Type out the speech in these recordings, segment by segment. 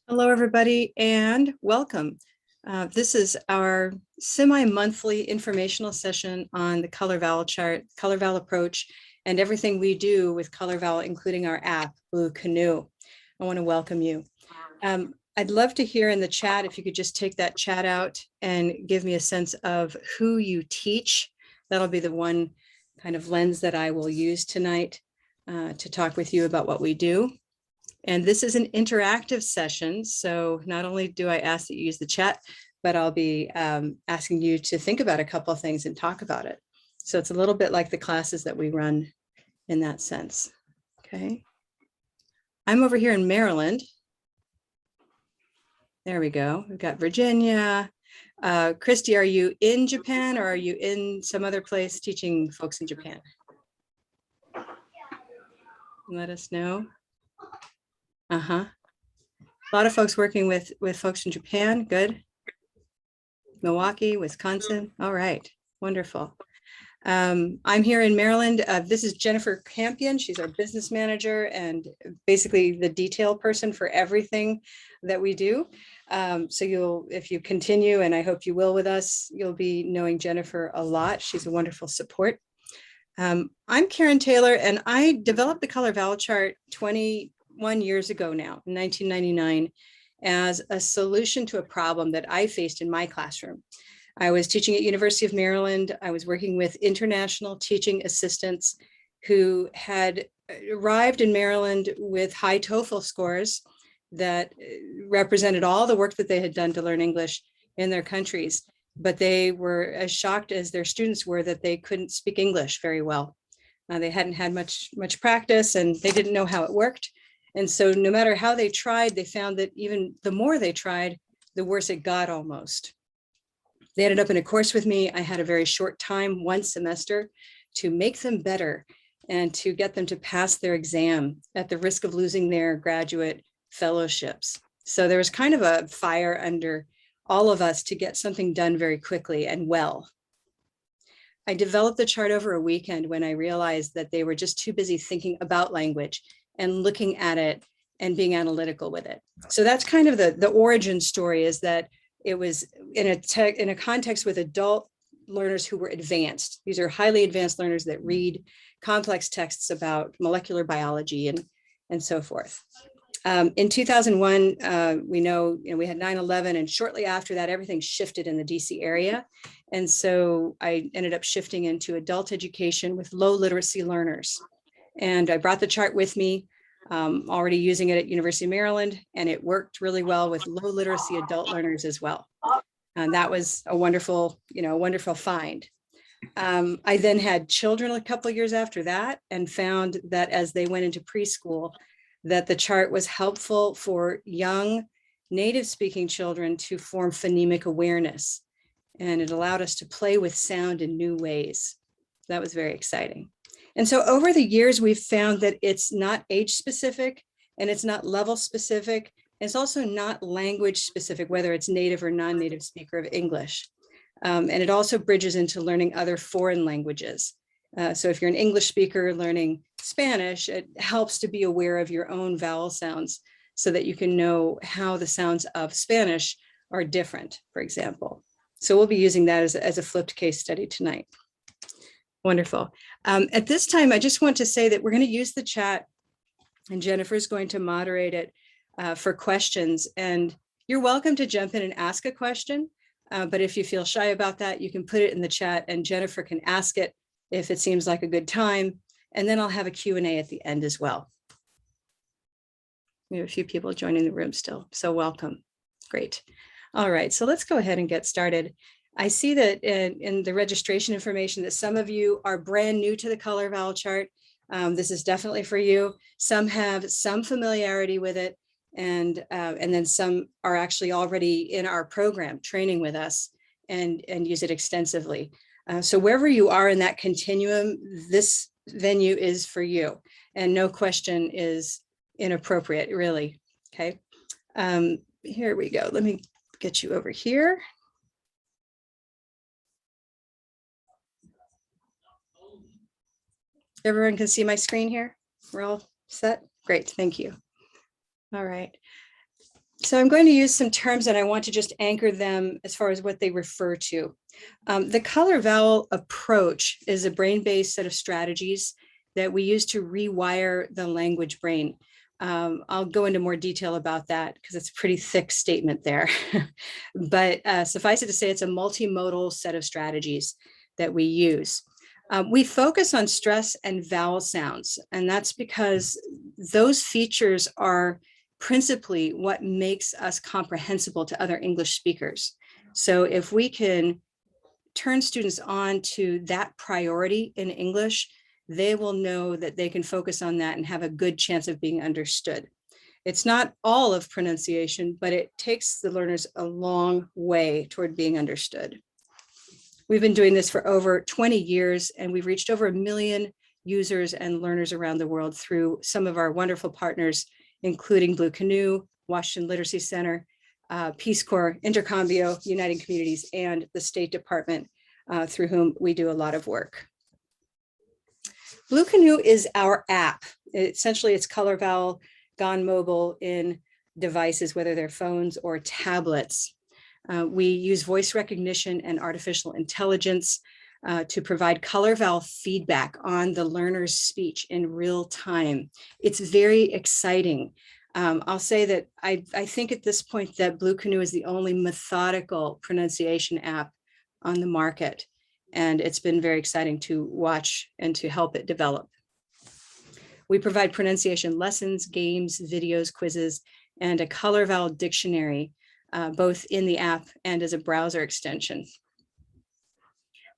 Hello, everybody, and welcome. This is our semi-monthly informational session on the color vowel chart, color vowel approach, and everything we do with color vowel, including our app, Blue Canoe. I want to welcome you. I'd love to hear in the chat if you could just take that chat out and give me a sense of who you teach. That'll be the one kind of lens that I will use tonight to talk with you about what we do. And this is an interactive session. So not only do I ask that you use the chat, but I'll be asking you to think about a couple of things and talk about it. So it's a little bit like the classes that we run in that sense. Okay. I'm over here in Maryland. There we go. We've got Virginia. Christy, are you in Japan or are you in some other place teaching folks in Japan? Let us know. A lot of folks working with folks in Japan. Good. Milwaukee, Wisconsin. All right. Wonderful. I'm here in Maryland. This is Jennifer Campion. She's our business manager and basically the detail person for everything that we do. So if you continue, and I hope you will with us, you'll be knowing Jennifer a lot. She's a wonderful support. I'm Karen Taylor, and I developed the color vowel chart 21 years ago now, in 1999, as a solution to a problem that I faced in my classroom. I was teaching at University of Maryland. I was working with international teaching assistants who had arrived in Maryland with high TOEFL scores that represented all the work that they had done to learn English in their countries. But they were as shocked as their students were that they couldn't speak English very well. They hadn't had much practice, and they didn't know how it worked. And so no matter how they tried, they found that even the more they tried, the worse it got almost. They ended up in a course with me. I had a very short time, one semester, to make them better and to get them to pass their exam at the risk of losing their graduate fellowships. So there was kind of a fire under all of us to get something done very quickly and well. I developed the chart over a weekend when I realized that they were just too busy thinking about language and looking at it and being analytical with it. So that's kind of the origin story, is that it was in a context with adult learners who were advanced. These are highly advanced learners that read complex texts about molecular biology and so forth. In 2001, we know we had 9/11, and shortly after that, everything shifted in the DC area. And so I ended up shifting into adult education with low literacy learners. And I brought the chart with me, already using it at University of Maryland, and it worked really well with low literacy adult learners as well. And that was a wonderful, wonderful find. I then had children a couple of years after that and found that as they went into preschool, that the chart was helpful for young native speaking children to form phonemic awareness. And it allowed us to play with sound in new ways. That was very exciting. And so over the years, we've found that it's not age specific and it's not level specific. It's also not language specific, whether it's native or non-native speaker of English. And it also bridges into learning other foreign languages. So if you're an English speaker learning Spanish, it helps to be aware of your own vowel sounds so that you can know how the sounds of Spanish are different, for example. So we'll be using that as a flipped case study tonight. Wonderful. At this time, I just want to say that we're going to use the chat, and Jennifer's going to moderate it for questions. And you're welcome to jump in and ask a question. But if you feel shy about that, you can put it in the chat and Jennifer can ask it if it seems like a good time. And then I'll have a Q&A at the end as well. We have a few people joining the room still, so welcome. Great. All right, so let's go ahead and get started. I see that in the registration information that some of you are brand new to the color vowel chart. This is definitely for you. Some have some familiarity with it, and then some are actually already in our program training with us and use it extensively. So wherever you are in that continuum, this venue is for you, and no question is inappropriate, really. Okay, here we go. Let me get you over here. Everyone can see my screen here? We're all set? Great, thank you. All right. So I'm going to use some terms and I want to just anchor them as far as what they refer to. The color vowel approach is a brain-based set of strategies that we use to rewire the language brain. I'll go into more detail about that because it's a pretty thick statement there. But suffice it to say, it's a multimodal set of strategies that we use. We focus on stress and vowel sounds, and that's because those features are principally what makes us comprehensible to other English speakers. So if we can turn students on to that priority in English, they will know that they can focus on that and have a good chance of being understood. It's not all of pronunciation, but it takes the learners a long way toward being understood. We've been doing this for over 20 years, and we've reached over 1 million users and learners around the world through some of our wonderful partners, including Blue Canoe, Washington Literacy Center, Peace Corps, Intercambio, United Communities, and the State Department, through whom we do a lot of work. Blue Canoe is our app. Essentially, it's color vowel gone mobile in devices, whether they're phones or tablets. We use voice recognition and artificial intelligence to provide color vowel feedback on the learner's speech in real time. It's very exciting. I'll say that I think at this point that Blue Canoe is the only methodical pronunciation app on the market. And it's been very exciting to watch and to help it develop. We provide pronunciation lessons, games, videos, quizzes, and a color vowel dictionary, both in the app and as a browser extension.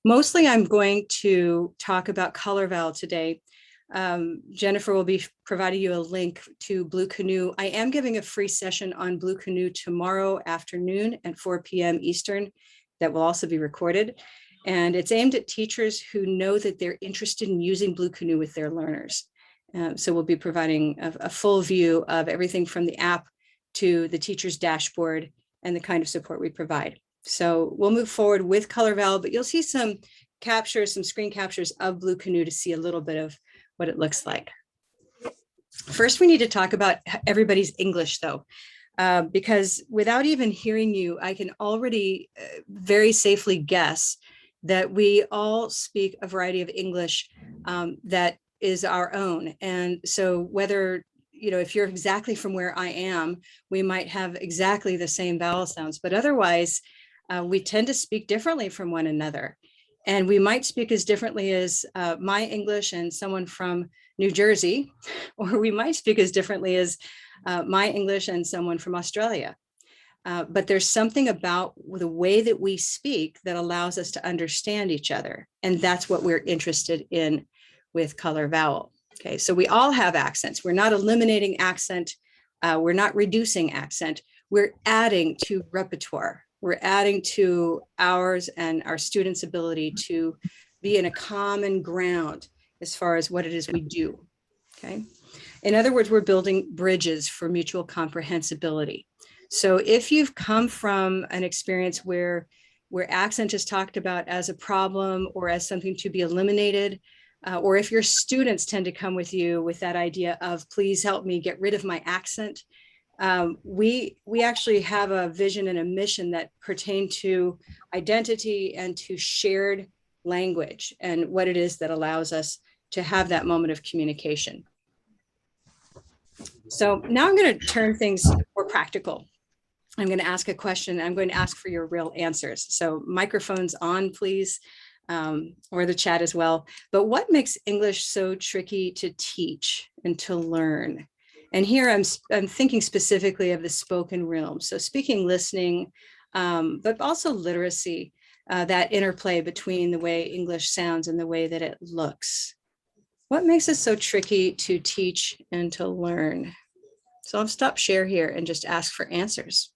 Mostly I'm going to talk about color vowel today. Jennifer will be providing you a link to Blue Canoe. I am giving a free session on Blue Canoe tomorrow afternoon at 4 p.m. Eastern that will also be recorded. And it's aimed at teachers who know that they're interested in using Blue Canoe with their learners. So we'll be providing a full view of everything from the app to the teacher's dashboard and the kind of support we provide. So we'll move forward with color vowel, but you'll see some captures, some screen captures of Blue Canoe to see a little bit of what it looks like. First, we need to talk about everybody's English though, because without even hearing you, I can already very safely guess that we all speak a variety of English that is our own. And so whether, you know, if you're exactly from where I am, we might have exactly the same vowel sounds, but otherwise we tend to speak differently from one another. And we might speak as differently as my English and someone from New Jersey, or we might speak as differently as my English and someone from Australia. But there's something about the way that we speak that allows us to understand each other. And that's what we're interested in with color vowel. Okay, so we all have accents. We're not eliminating accent. We're not reducing accent. We're adding to repertoire. We're adding to ours and our students' ability to be in a common ground as far as what it is we do. Okay. In other words, we're building bridges for mutual comprehensibility. So if you've come from an experience where accent is talked about as a problem or as something to be eliminated, or if your students tend to come with you with that idea of, please help me get rid of my accent, we actually have a vision and a mission that pertain to identity and to shared language and what it is that allows us to have that moment of communication. So now I'm going to turn things more practical. I'm going to ask a question. I'm going to ask for your real answers. So microphones on, please, or the chat as well. But what makes English so tricky to teach and to learn? And here I'm thinking specifically of the spoken realm. So speaking, listening, but also literacy, that interplay between the way English sounds and the way that it looks. What makes it so tricky to teach and to learn? So I'll stop share here and just ask for answers.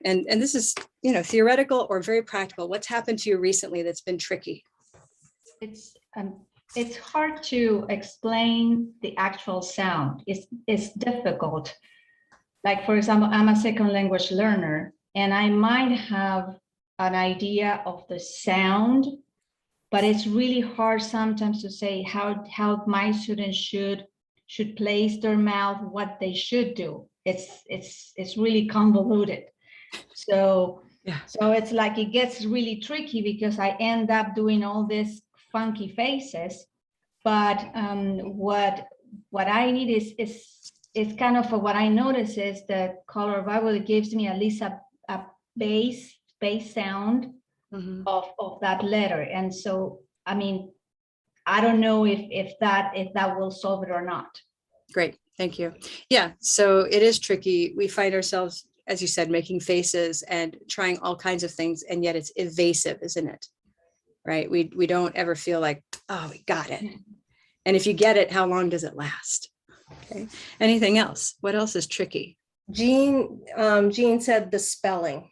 And this is, you know, theoretical or very practical. What's happened to you recently that's been tricky? It's hard to explain the actual sound. It's difficult. Like, for example, I'm a second language learner, and I might have an idea of the sound, but it's really hard sometimes to say how my students should place their mouth, what they should do. it's really convoluted. So Yeah. so it's like it gets really tricky because I end up doing all these funky faces. But what I need is kind of what I notice is the color vowel. It gives me at least a base sound Mhm. of that letter. And so, I mean, I don't know if that will solve it or not. Great, thank you. Yeah, so it is tricky. We find ourselves, as you said, making faces and trying all kinds of things, and yet it's evasive, isn't it? Right? We don't ever feel like, oh, we got it. And if you get it, how long does it last? Okay. Anything else? What else is tricky? Jean said the spelling.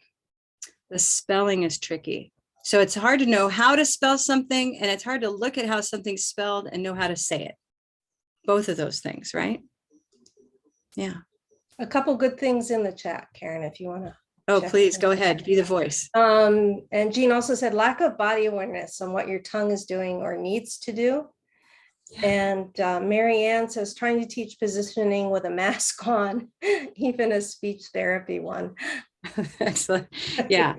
The spelling is tricky. So it's hard to know how to spell something, and it's hard to look at how something's spelled and know how to say it. Both of those things, right? Yeah. A couple good things in the chat, Karen, if you want to. Oh, check please it go out. ahead. Be the voice. And Jean also said lack of body awareness on what your tongue is doing or needs to do. And Mary Ann says trying to teach positioning with a mask on, even a speech therapy one. Excellent. Yeah,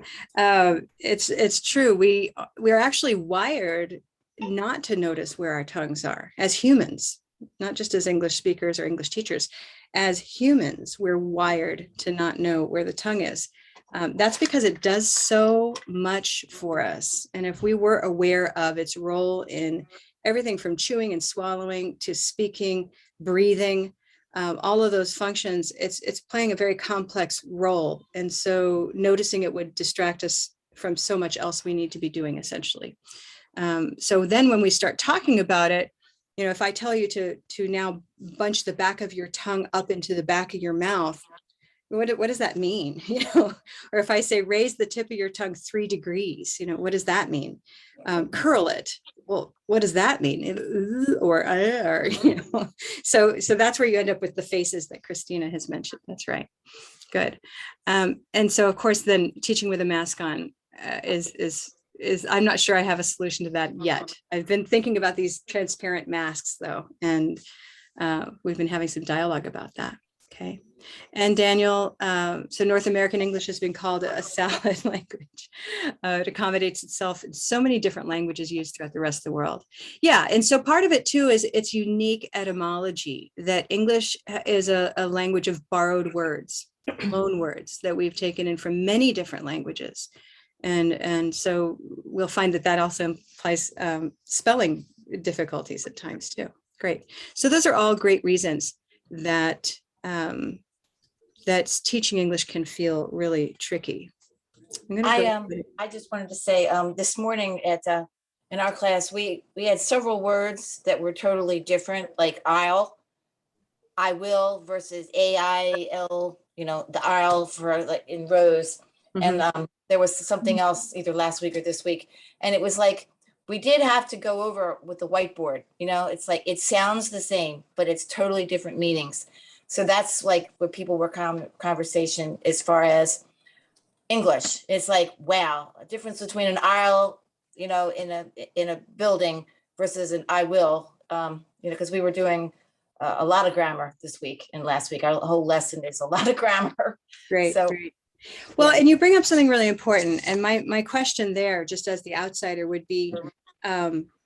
it's true. We're actually wired not to notice where our tongues are as humans, not just as English speakers or English teachers. As humans, we're wired to not know where the tongue is. That's because it does so much for us. And if we were aware of its role in everything from chewing and swallowing to speaking, breathing, all of those functions, it's playing a very complex role. And so noticing it would distract us from so much else we need to be doing, essentially. So then when we start talking about it, you know, if I tell you to now bunch the back of your tongue up into the back of your mouth, what does that mean? You know, or if I say raise the tip of your tongue 3 degrees, you know, what does that mean? Curl it. Well, what does that mean? Or you know, so that's where you end up with the faces that Christina has mentioned. That's right. Good. And so of course, then teaching with a mask on is I'm not sure I have a solution to that yet. I've been thinking about these transparent masks though, and we've been having some dialogue about that. Okay. And Daniel, so North American English has been called a salad language. It accommodates itself in so many different languages used throughout the rest of the world. Yeah, and so part of it too is its unique etymology, that English is a language of borrowed words, loan words that we've taken in from many different languages. And so we'll find that also implies spelling difficulties at times too. Great. So those are all great reasons that that teaching English can feel really tricky. I just wanted to say this morning in our class we had several words that were totally different, like aisle, I will versus AIL, you know, the aisle for like in rows. Mhm. And there was something else either last week or this week, and it was like we did have to go over with the whiteboard, you know, it's like it sounds the same but it's totally different meanings. So that's like what people were conversation as far as English. It's like, wow, a difference between an aisle, you know, in a building versus an I will, you know, because we were doing a lot of grammar this week and last week. Our whole lesson is a lot of grammar. Great, So, great. Well, yeah. and you bring up something really important. And my question there, just as the outsider, would be,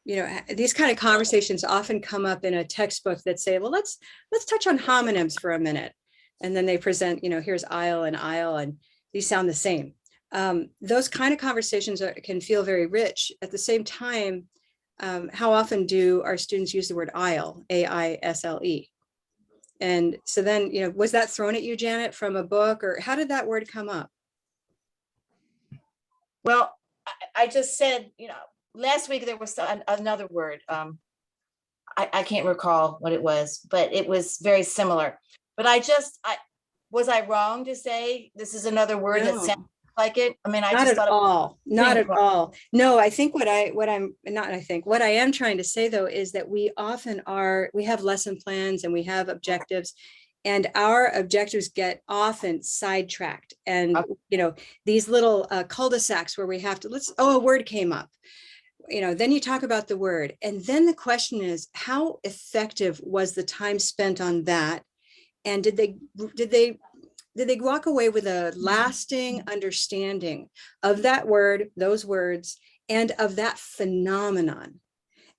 you know, these kind of conversations often come up in a textbook that say, well, let's touch on homonyms for a minute. And then they present, you know, here's aisle, and these sound the same. Those kind of conversations can feel very rich. At the same time, how often do our students use the word aisle, AISLE? And so then, you know, was that thrown at you, Janet, from a book, or how did that word come up? Well, I just said, you know, last week there was another word. I can't recall what it was, but it was very similar. But was I wrong to say this is another word that No. sounds like it? I mean, I Not just at thought all. Not at wrong. all. No, I think what I am trying to say though is that we have lesson plans and we have objectives, and our objectives get often sidetracked. And Okay. you know, these little cul-de-sacs where we have to a word came up. You know, then you talk about the word, and then the question is, how effective was the time spent on that? And did they walk away with a lasting understanding of that word, those words, and of that phenomenon?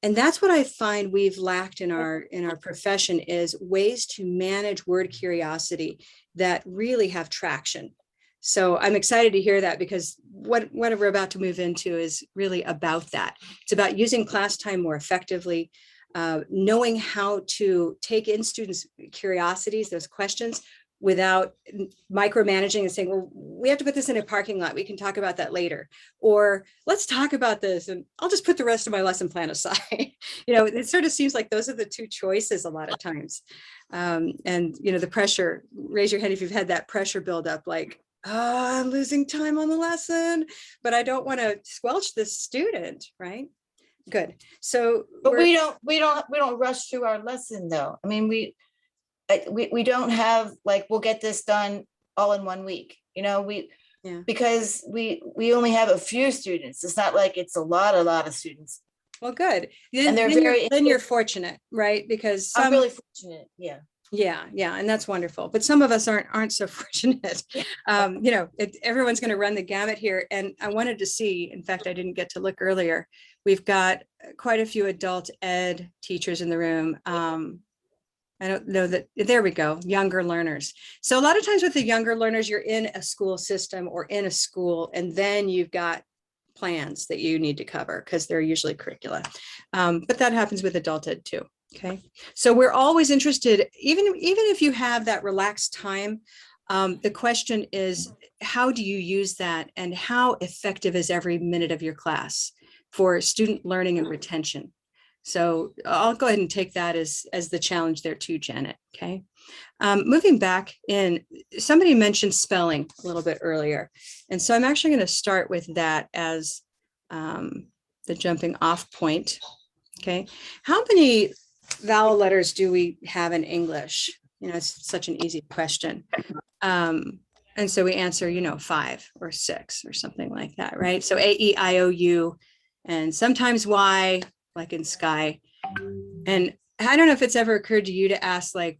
And that's what I find we've lacked in our profession, is ways to manage word curiosity that really have traction. So I'm excited to hear that, because what we're about to move into is really about that. It's about using class time more effectively, knowing how to take in students' curiosities, those questions, without micromanaging and saying, well, we have to put this in a parking lot. We can talk about that later. Or let's talk about this and I'll just put the rest of my lesson plan aside. It sort of seems like those are the two choices a lot of times. And, the pressure, raise your hand if you've had that pressure build up, like, oh, I'm losing time on the lesson, but I don't want to squelch this student, right? Good. So, But we don't rush through our lesson though. I mean, we don't have like, we'll get this done all in 1 week, because we only have a few students. It's not like it's a lot of students. well, good. And they're then you're fortunate, right? Because I'm really fortunate. Yeah. Yeah, and that's wonderful. But some of us aren't so fortunate. Everyone's going to run the gamut here. And I wanted to see, in fact, I didn't get to look earlier. We've got quite a few adult ed teachers in the room. I don't know that, there we go, younger learners. So a lot of times with the younger learners, you're in a school system or in a school, and then you've got plans that you need to cover because they're usually curricula. But that happens with adult ed too. Okay, so we're always interested, even if you have that relaxed time, the question is, how do you use that, and how effective is every minute of your class for student learning and retention? So I'll go ahead and take that as the challenge there too, Janet. Okay, moving back in, somebody mentioned spelling a little bit earlier, and so I'm actually going to start with that as the jumping off point. Okay, how many vowel letters do we have in English? It's such an easy question. And so we answer, 5 or 6 or something like that, right? So A, E, I, O, U, and sometimes Y, like in sky. And I don't know if it's ever occurred to you to ask, like,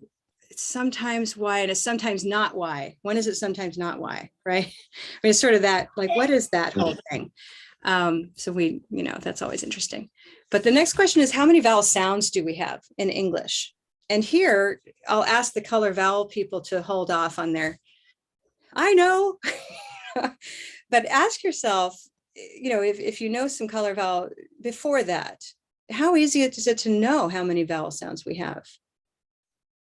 it's sometimes Y and it's sometimes not Y. When is it sometimes not Y, right? I mean, it's sort of that, like, what is that whole thing? So we, that's always interesting. But the next question is, how many vowel sounds do we have in English? And here, I'll ask the color vowel people to hold off on their, I know, but ask yourself, if you know some color vowel before that, how easy is it to know how many vowel sounds we have?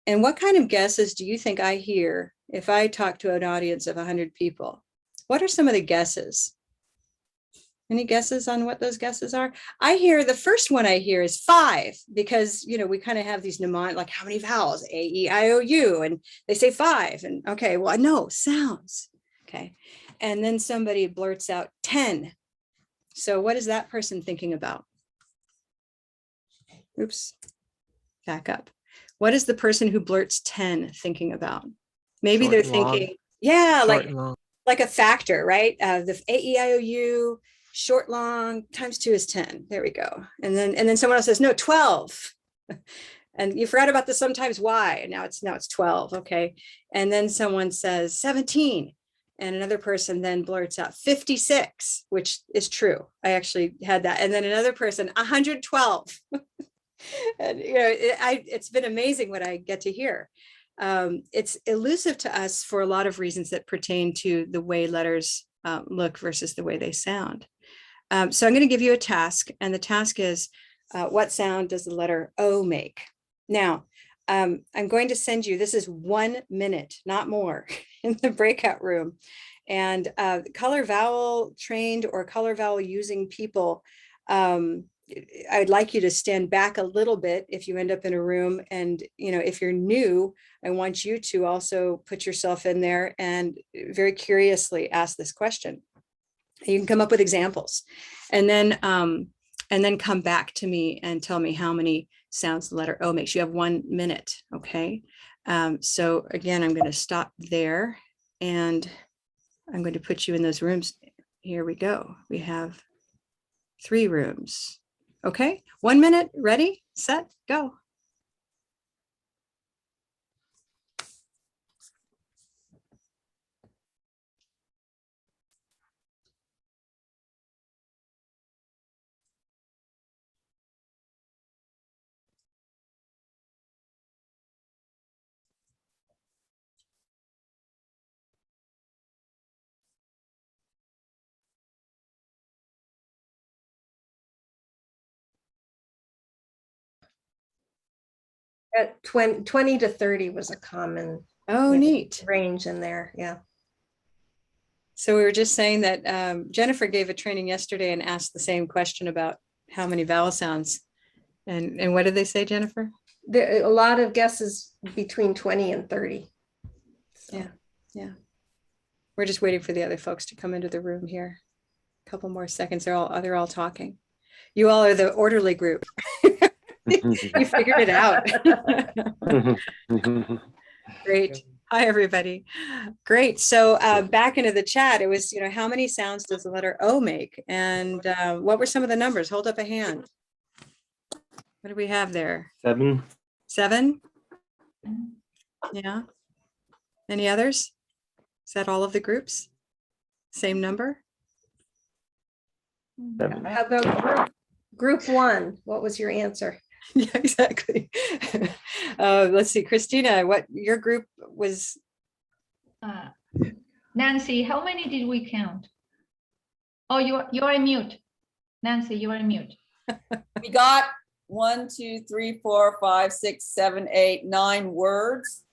And what kind of guesses do you think I hear if I talk to an audience of 100 people? What are some of the guesses? Any guesses on what those guesses are? I hear, the first one I hear is 5, because, we kind of have these mnemonic, like, how many vowels? A, E, I, O, U, and they say 5. And okay, well, no, sounds. Okay. And then somebody blurts out 10. So what is that person thinking about? Oops, back up. What is the person who blurts 10 thinking about? Maybe they're thinking, yeah, like a factor, right? The A, E, I, O, U, short, long, times 2 is 10. There we go. And then someone else says, no, 12. And you forgot about the sometimes Y, and now it's 12. Okay. And then someone says 17. And another person then blurts out 56, which is true. I actually had that. And then another person, 112. And it's been amazing what I get to hear. It's elusive to us for a lot of reasons that pertain to the way letters look versus the way they sound. So I'm going to give you a task, and the task is, what sound does the letter O make? Now, I'm going to send you, this is 1 minute, not more, in the breakout room. And color vowel trained or color vowel using people, I'd like you to stand back a little bit if you end up in a room. And, if you're new, I want you to also put yourself in there and very curiously ask this question. You can come up with examples, and then come back to me and tell me how many sounds the letter O makes. You have 1 minute. Okay. So again, I'm going to stop there, and I'm going to put you in those rooms. Here we go. We have 3 rooms. Okay. 1 minute. Ready, set, go. At 20 to 30 was a common Oh, Yeah. neat. range in there. Yeah. So we were just saying that Jennifer gave a training yesterday and asked the same question about how many vowel sounds. And what did they say, Jennifer? There a lot of guesses between 20 and 30. So, Yeah. Yeah. We're just waiting for the other folks to come into the room here. A couple more seconds. They're all talking. You all are the orderly group. You figured it out. Great. Hi, everybody. Great. So back into the chat, it was, how many sounds does the letter O make? And what were some of the numbers? Hold up a hand. What do we have there? 7. 7? Yeah. Any others? Is that all of the groups? Same number? 7. how about group 1? What was your answer? Yeah, exactly. Let's see, Christina, what your group was? Nancy, how many did we count? Oh, you're on mute. Nancy, you're on mute. We got 1, 2, 3, 4, 5, 6, 7, 8, 9 words.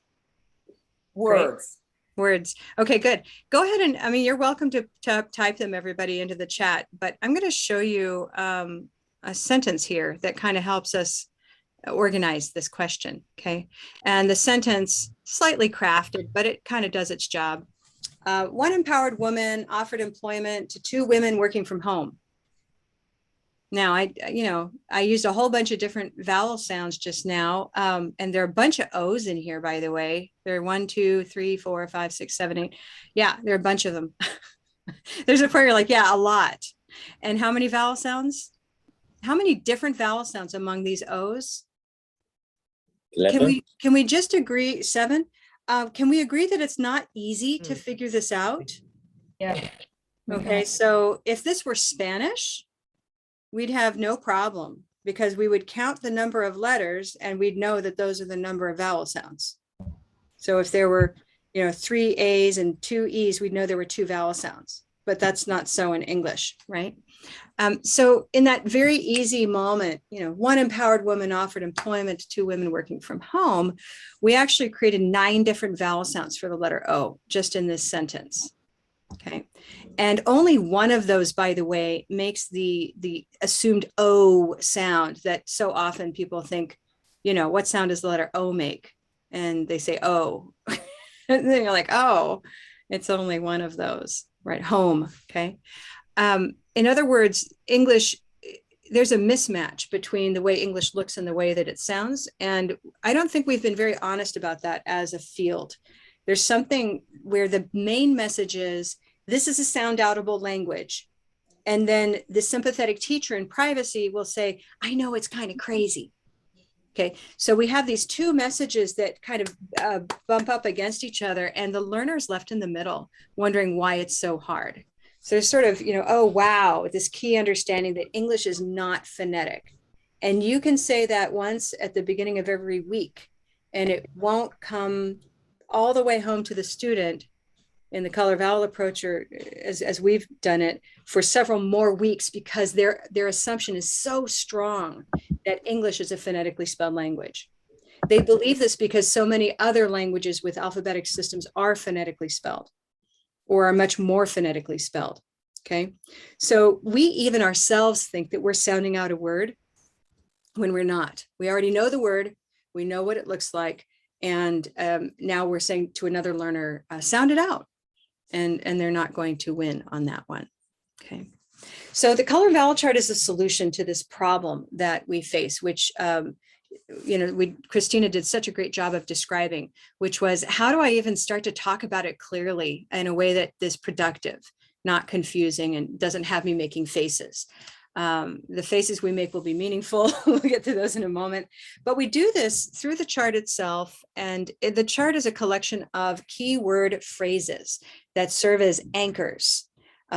Words. Words. Okay, good. Go ahead and, you're welcome to type them, everybody, into the chat, but I'm going to show you a sentence here that kind of helps us organize this question, okay? And the sentence, slightly crafted, but it kind of does its job. One empowered woman offered employment to 2 women working from home. Now, I used a whole bunch of different vowel sounds just now, and there are a bunch of O's in here, by the way. There are 1, 2, 3, 4, 5, 6, 7, 8. Yeah, there are a bunch of them. There's a part you're like, yeah, a lot. And how many vowel sounds? How many different vowel sounds among these O's? 11. Can we just agree 7? Can we agree that it's not easy to figure this out? Yeah. Okay, so if this were Spanish, we'd have no problem because we would count the number of letters and we'd know that those are the number of vowel sounds. So if there were, 3 A's and 2 E's, we'd know there were 2 vowel sounds, but that's not so in English, right? So in that very easy moment, one empowered woman offered employment to 2 women working from home, we actually created 9 different vowel sounds for the letter O just in this sentence. Okay. And only one of those, by the way, makes the assumed O sound that so often people think, what sound does the letter O make? And they say, oh, and then you're like, oh, it's only one of those, right? Home. Okay. In other words, English, there's a mismatch between the way English looks and the way that it sounds. And I don't think we've been very honest about that as a field. There's something where the main message is, this is a sound outable language. And then the sympathetic teacher in privacy will say, I know it's kind of crazy. Okay, so we have these 2 messages that kind of bump up against each other, and the learner's left in the middle, wondering why it's so hard. So there's sort of, oh, wow, this key understanding that English is not phonetic. And you can say that once at the beginning of every week, and it won't come all the way home to the student in the color vowel approach, or as we've done it, for several more weeks, because their assumption is so strong that English is a phonetically spelled language. They believe this because so many other languages with alphabetic systems are phonetically spelled or are much more phonetically spelled. Okay, so we even ourselves think that we're sounding out a word when we're not. We already know the word, we know what it looks like, and now we're saying to another learner, sound it out. And they're not going to win on that one. Okay. So the color vowel chart is a solution to this problem that we face, which, Christina did such a great job of describing, which was, how do I even start to talk about it clearly in a way that is productive, not confusing, and doesn't have me making faces. The faces we make will be meaningful. We'll get to those in a moment. But we do this through the chart itself. And the chart is a collection of keyword phrases that serve as anchors.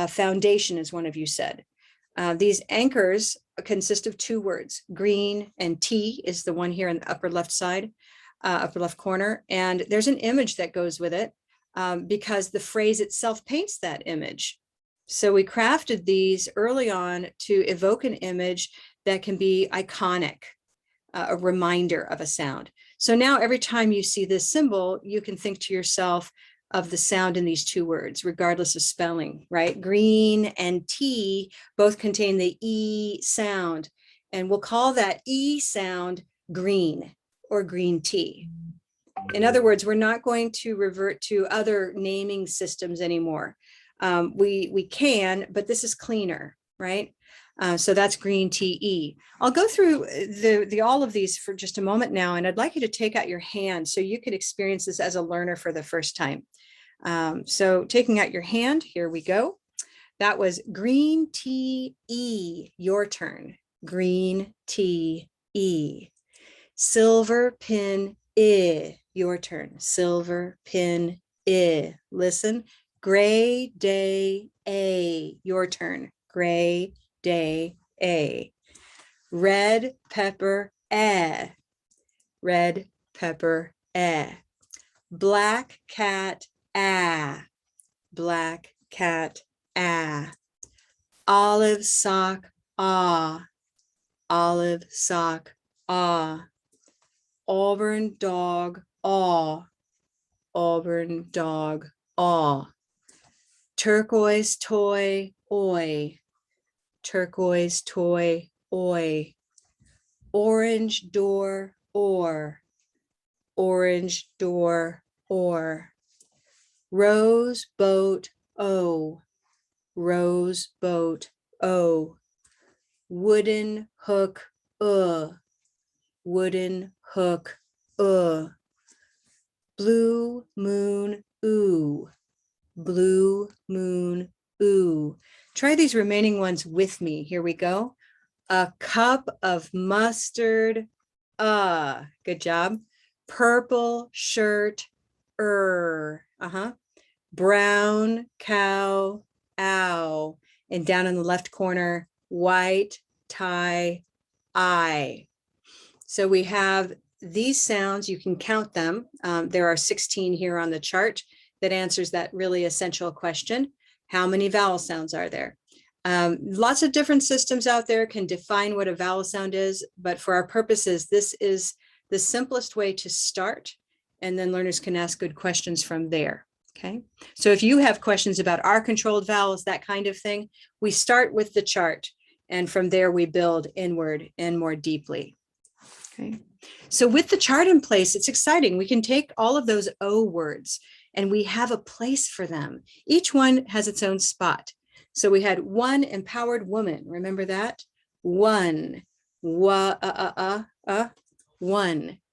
Foundation, as one of you said. These anchors consist of 2 words, green, and T is the one here in the upper left side, upper left corner. And there's an image that goes with it because the phrase itself paints that image. So we crafted these early on to evoke an image that can be iconic, a reminder of a sound. So now every time you see this symbol, you can think to yourself of the sound in these two words, regardless of spelling, right? Green and tea both contain the E sound, and we'll call that E sound green or green tea. In other words, we're not going to revert to other naming systems anymore. We can, but this is cleaner, right? So that's green tea. I'll go through all of these for just a moment now, and I'd like you to take out your hand so you could experience this as a learner for the first time. So taking out your hand, here we go. That was green tea, your turn. Green tea, silver pin, your turn. Silver pin, listen. Gray day, your turn. Gray day, red pepper, red pepper, black cat, black cat, olive sock, olive sock, auburn dog, auburn dog, turquoise toy, turquoise toy, orange door, orange door, rose boat, rose boat, wooden hook, wooden hook, blue moon, blue moon, Try these remaining ones with me. Here we go. A cup of mustard, good job. Purple shirt, brown cow, ow. And down in the left corner, white tie, I. So we have these sounds, you can count them. There are 16 here on the chart that answers that really essential question. How many vowel sounds are there? Lots of different systems out there can define what a vowel sound is, but for our purposes, this is the simplest way to start, and then learners can ask good questions from there. Okay, so if you have questions about our controlled vowels, that kind of thing, we start with the chart, and from there we build inward and more deeply. Okay, so with the chart in place, it's exciting. We can take all of those O words and we have a place for them. Each one has its own spot. So we had one empowered woman. Remember that? One. One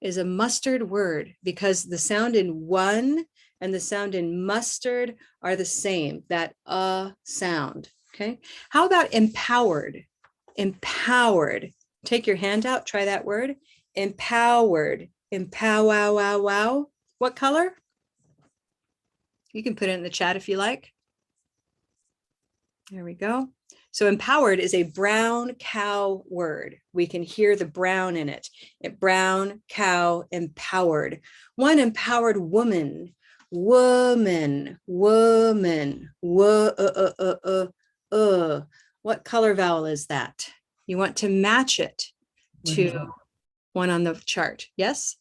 is a mustard word because the sound in one and the sound in mustard are the same, that sound. Okay. How about empowered? Empowered. Take your hand out, try that word. Empowered. Wow. What color? You can put it in the chat if you like. There we go. So empowered is a brown cow word. We can hear the brown in it. Brown cow, empowered. One empowered woman. Woman. What color vowel is that? You want to match it to one on the chart. Yes?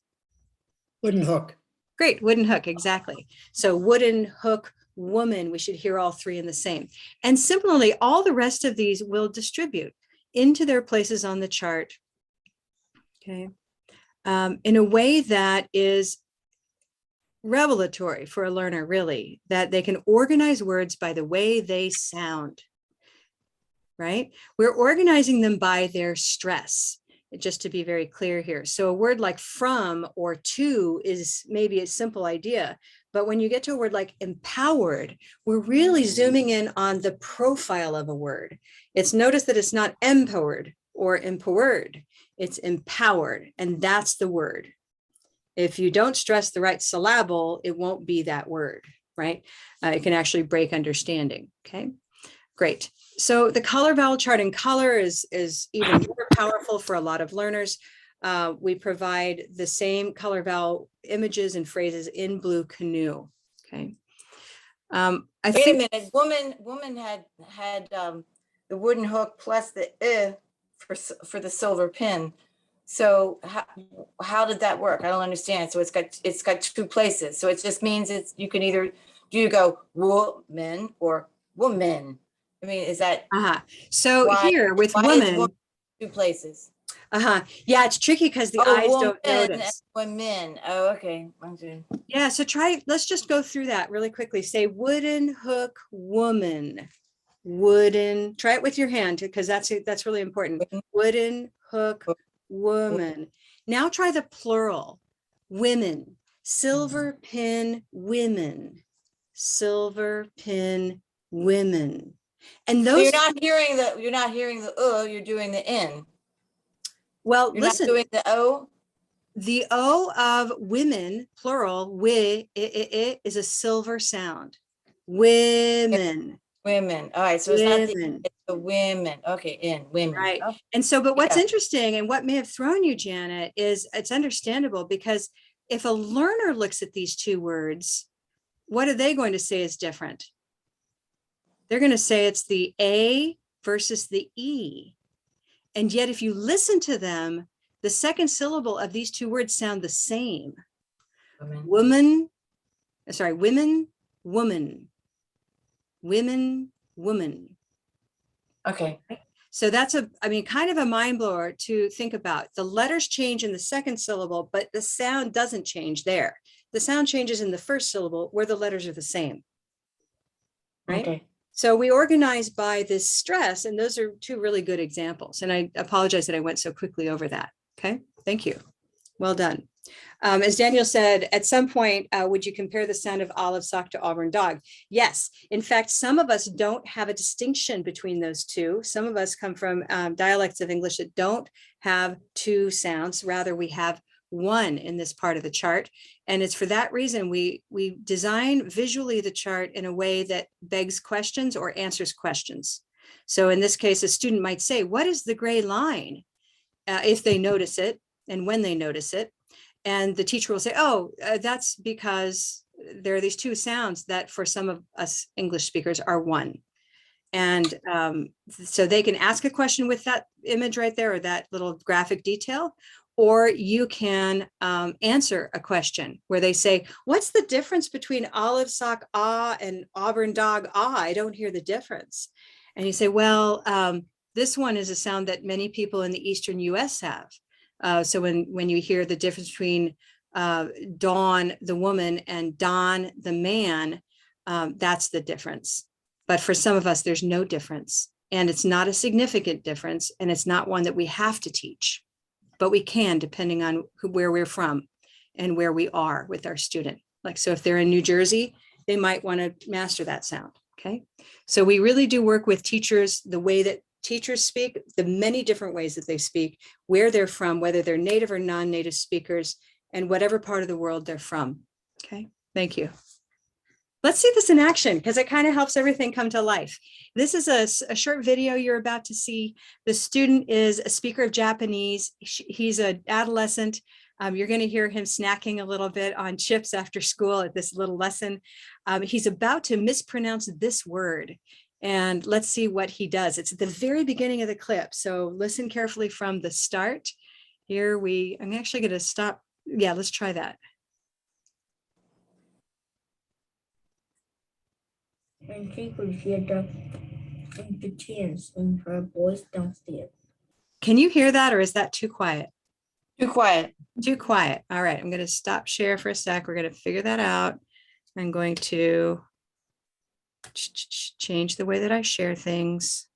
Wooden hook. Great, wooden hook, exactly. So wooden hook, woman, we should hear all three in the same. And similarly, all the rest of these will distribute into their places on the chart, okay, in a way that is revelatory for a learner, really, that they can organize words by the way they sound, right? We're organizing them by their stress, just to be very clear here. So a word like from or to is maybe a simple idea, but when you get to a word like empowered, we're really zooming in on the profile of a word. It's notice that it's not empowered or empowered, it's empowered, and that's the word. If you don't stress the right syllable, it won't be that word, right? It can actually break understanding, okay? Great. So the color vowel chart in color is even more powerful for a lot of learners. We provide the same color vowel images and phrases in Blue Canoe. Okay. I Wait think a minute, woman had the wooden hook plus the for the silver pin. So how did that work? I don't understand. So it's got two places. So it just means you can either, do you go woman or woman? I mean, is that So why? here with Why is woman, woman two places? yeah, it's tricky because the eyes woman don't notice. and women. Oh, okay. Okay. Yeah, so let's just go through that really quickly. Say wooden hook woman. Wooden, try it with your hand because that's really important. Wooden hook woman. Now try the plural. Women. Silver pin women. Silver pin women. And So those, you're not hearing the you're doing the in. well, You're listen, not doing the o. the O of women, plural, is a silver sound. Women. Women. All right. So Women. it's the women. Okay, in women. Right. Oh, And so, but what's yeah. interesting and what may have thrown you, Janet, is it's understandable because if a learner looks at these two words, what are they going to say is different? They're going to say it's the A versus the E. And yet, if you listen to them, the second syllable of these two words sound the same. Woman, sorry, women, woman, women, woman. Okay. So that's kind of a mind blower to think about. The letters change in the second syllable, but the sound doesn't change there. The sound changes in the first syllable where the letters are the same. Right? Okay. So we organize by this stress, and those are two really good examples. And I apologize that I went so quickly over that. Okay, thank you. Well done. As Daniel said, at some point, would you compare the sound of olive sock to Auburn dog? Yes. In fact, some of us don't have a distinction between those two. Some of us come from dialects of English that don't have two sounds. Rather, we have one in this part of the chart. And it's for that reason we design visually the chart in a way that begs questions or answers questions. So in this case, a student might say, what is the gray line? If they notice it and when they notice it. And the teacher will say, oh, that's because there are these two sounds that for some of us English speakers are one. And so they can ask a question with that image right there or that little graphic detail, or you can answer a question where they say, what's the difference between olive sock ah and Auburn dog ah? I don't hear the difference. And you say, well, this one is a sound that many people in the Eastern US have. So when you hear the difference between Dawn, the woman, and Don, the man, that's the difference. But for some of us, there's no difference. And it's not a significant difference. And it's not one that we have to teach. But we can, depending on where we're from and where we are with our student. Like, so if they're in New Jersey, they might want to master that sound. Okay. So we really do work with teachers the way that teachers speak, the many different ways that they speak, where they're from, whether they're native or non-native speakers, and whatever part of the world they're from. Okay, thank you. Let's see this in action because it kind of helps everything come to life. This is a short video you're about to see. The student is a speaker of Japanese. He's an adolescent. You're going to hear him snacking a little bit on chips after school at this little lesson. He's about to mispronounce this word. And let's see what he does. It's at the very beginning of the clip. So listen carefully from the start. I'm actually going to stop. Yeah, let's try that. And she could hear the impatience in her voice downstairs. Can you hear that, or is that too quiet? Too quiet. Too quiet. All right, I'm going to stop share for a sec. We're going to figure that out. I'm going to change the way that I share things.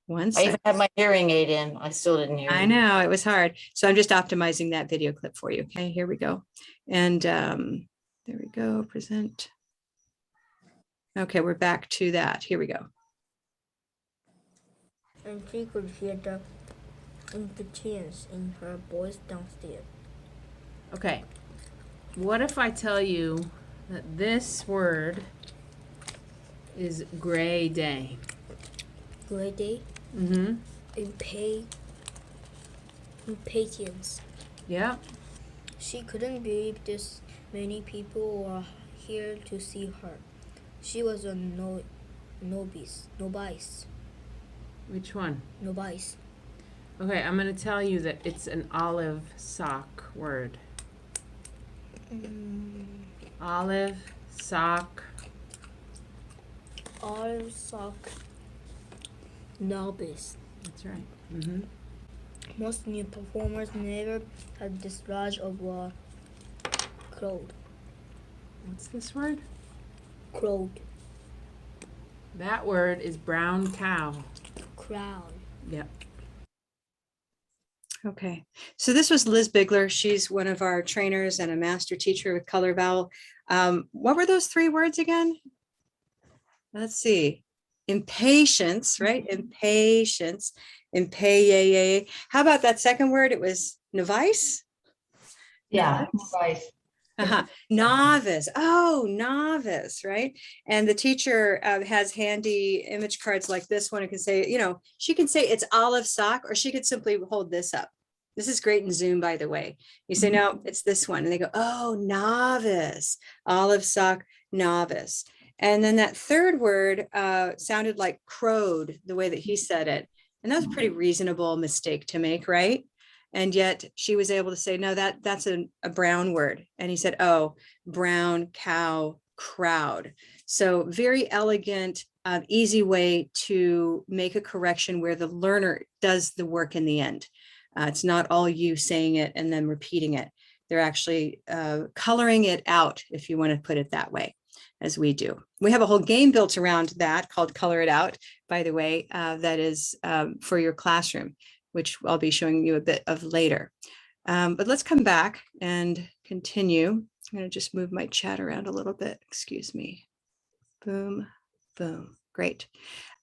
One I second. even had my hearing aid in. I still didn't hear. I know it was hard. So I'm just optimizing that video clip for you. Okay, here we go. And there we go, present. Okay, we're back to that. Here we go. And she could hear the impatience in her voice downstairs. Okay, what if I tell you that this word is gray day? Gray day? Mm-hmm. Impatience. Yeah. She couldn't believe this many people were here to see her. She was a novice. Which one? Novice. Okay, I'm gonna tell you that it's an olive sock word. Olive sock. Olive sock. Novice. That's right. Mm-hmm. Most new performers never had this rush of crowd. What's this word? Crowd. That word is brown cow. Crowd. Yep. Okay, so this was Liz Bigler. She's one of our trainers and a master teacher with Color Vowel. What were those 3 words again? Let's see. Impatience, right? Impatience. Impay. How about that second word? It was novice? Yeah, Novice? right. Uh-huh. Novice. Oh, novice, right? And the teacher has handy image cards like this one. It can say, you know, she can say it's olive sock, or she could simply hold this up. This is great in Zoom, by the way. You say, no, it's this one. And they go, oh, novice, olive sock, novice. And then that third word sounded like crowed, the way that he said it. And that was a pretty reasonable mistake to make, right? And yet she was able to say, no, that's a brown word. And he said, oh, brown cow crowd. So very elegant, easy way to make a correction where the learner does the work in the end. It's not all you saying it and then repeating it. They're actually coloring it out, if you want to put it that way, as we do. We have a whole game built around that called Color It Out, by the way, that is for your classroom, which I'll be showing you a bit of later. But let's come back and continue. I'm going to just move my chat around a little bit. Excuse me. Boom, boom. Great.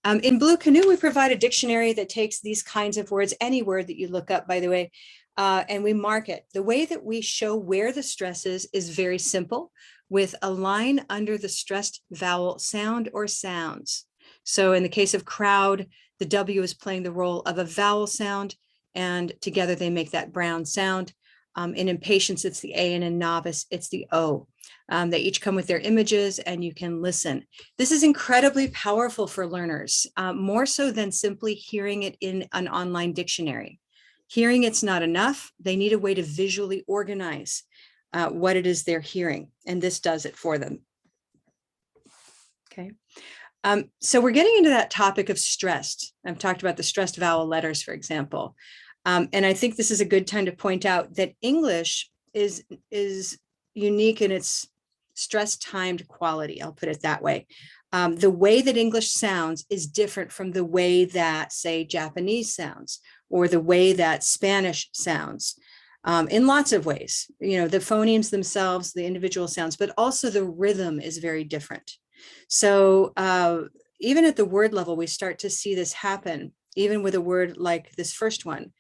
In Blue Canoe, we provide a dictionary that takes these kinds of words, any word that you look up, by the way, and we mark it. The way that we show where the stress is very simple, with a line under the stressed vowel sound or sounds. So in the case of crowd, the W is playing the role of a vowel sound, and together they make that brown sound. In impatience, it's the A, and in novice, it's the O. They each come with their images, and you can listen. This is incredibly powerful for learners, more so than simply hearing it in an online dictionary. Hearing it's not enough. They need a way to visually organize what it is they're hearing, and this does it for them. Okay. So we're getting into that topic of stressed. I've talked about the stressed vowel letters, for example. And I think this is a good time to point out that English is unique in its stress-timed quality. I'll put it that way. The way that English sounds is different from the way that, say, Japanese sounds, or the way that Spanish sounds. In lots of ways, you know, the phonemes themselves, the individual sounds, but also the rhythm is very different. So even at the word level, we start to see this happen, even with a word like this first one,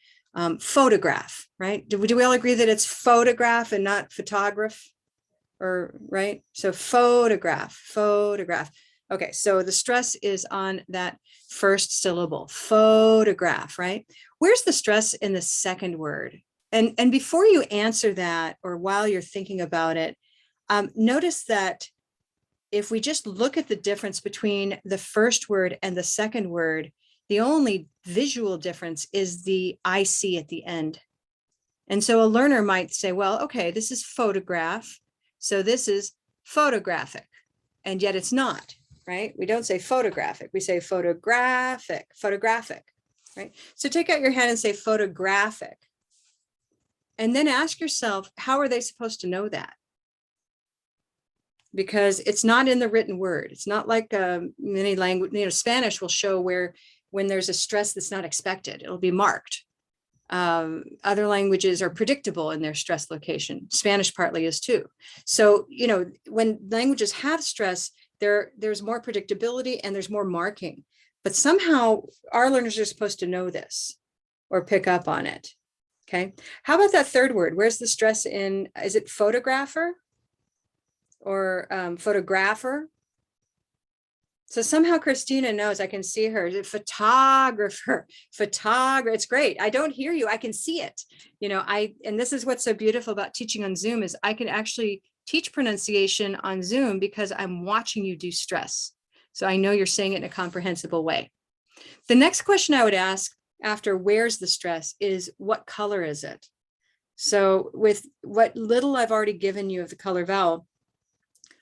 photograph, right? Do we all agree that it's photograph and not photograph? Or right? So photograph. Okay, so the stress is on that first syllable, photograph, right? Where's the stress in the second word? And before you answer that, or while you're thinking about it, notice that if we just look at the difference between the first word and the second word, the only visual difference is the IC at the end. And so a learner might say, well, okay, this is photograph, so this is photographic, and yet it's not, right? We don't say photographic, we say photographic, right? So take out your hand and say photographic. And then ask yourself, how are they supposed to know that? Because it's not in the written word. It's not like many language, you know, Spanish will show where when there's a stress that's not expected, it'll be marked. Other languages are predictable in their stress location. Spanish partly is too. So, you know, when languages have stress, there's more predictability and there's more marking. But somehow our learners are supposed to know this or pick up on it. Okay. How about that third word? Where's the stress in? Is it photographer or photographer? So somehow Christina knows. I can see her. Photographer. It's great. I don't hear you. I can see it. You know, and this is what's so beautiful about teaching on Zoom is I can actually teach pronunciation on Zoom because I'm watching you do stress. So I know you're saying it in a comprehensible way. The next question I would ask after where's the stress is what color is it? So with what little I've already given you of the color vowel,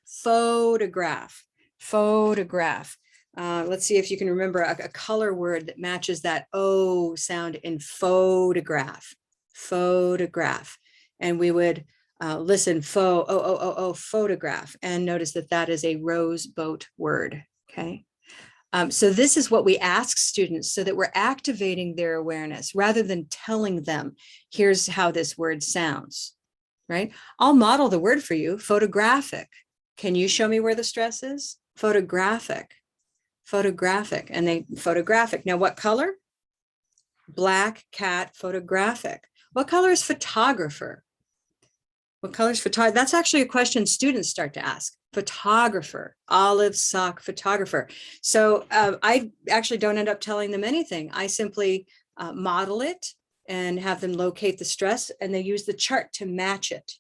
photograph, photograph. Let's see if you can remember a color word that matches that O sound in photograph, photograph. And we would listen, photograph, and notice that that is a rose boat word, okay? So this is what we ask students so that we're activating their awareness rather than telling them, here's how this word sounds, right? I'll model the word for you, photographic. Can you show me where the stress is? Photographic, photographic, and they photographic. Now what color? Black, cat, photographic. What color is photographer? What color is photographer? That's actually a question students start to ask. Photographer, olive sock photographer. So I actually don't end up telling them anything. I simply model it and have them locate the stress, and they use the chart to match it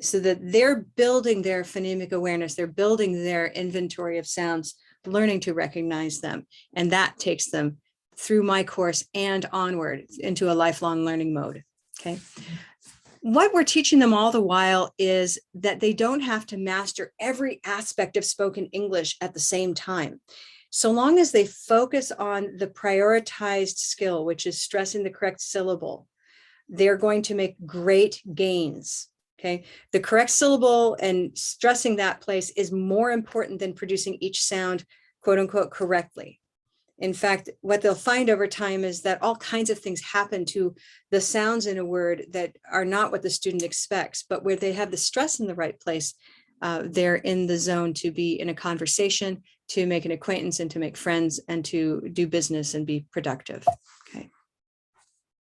so that they're building their phonemic awareness. They're building their inventory of sounds, learning to recognize them. And that takes them through my course and onward into a lifelong learning mode. Okay. What we're teaching them all the while is that they don't have to master every aspect of spoken English at the same time. So long as they focus on the prioritized skill, which is stressing the correct syllable, they're going to make great gains. Okay, the correct syllable and stressing that place is more important than producing each sound, quote unquote, correctly. In fact, what they'll find over time is that all kinds of things happen to the sounds in a word that are not what the student expects, but where they have the stress in the right place, they're in the zone to be in a conversation, to make an acquaintance and to make friends and to do business and be productive. Okay.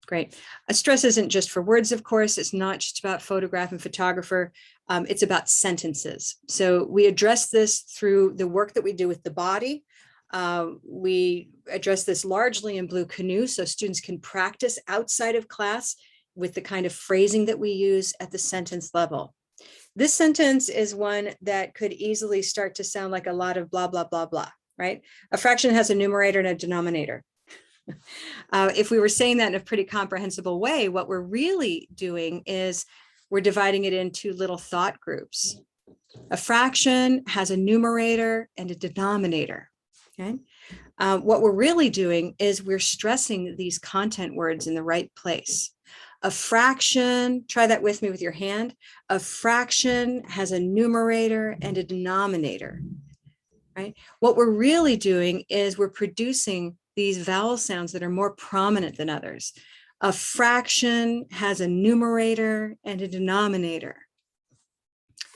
Great. Stress isn't just for words, of course. It's not just about photograph and photographer. It's about sentences. So we address this through the work that we do with the body. We address this largely in Blue Canoe, so students can practice outside of class with the kind of phrasing that we use at the sentence level. This sentence is one that could easily start to sound like a lot of blah, blah, blah, blah, right? A fraction has a numerator and a denominator. If we were saying that in a pretty comprehensible way, what we're really doing is we're dividing it into little thought groups. A fraction has a numerator and a denominator. Okay. What we're really doing is we're stressing these content words in the right place. A fraction, try that with me with your hand. A fraction has a numerator and a denominator, right? What we're really doing is we're producing these vowel sounds that are more prominent than others. A fraction has a numerator and a denominator.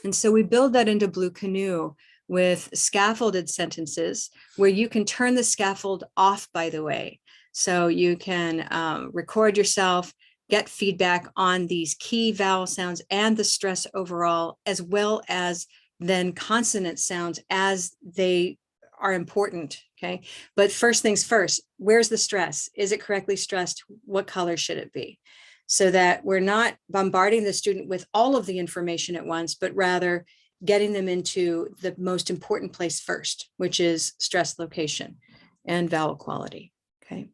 And so we build that into Blue Canoe with scaffolded sentences where you can turn the scaffold off, by the way. So you can record yourself, get feedback on these key vowel sounds and the stress overall, as well as then consonant sounds as they are important, okay? But first things first, where's the stress? Is it correctly stressed? What color should it be? So that we're not bombarding the student with all of the information at once, but rather getting them into the most important place first, which is stress location and vowel quality, okay?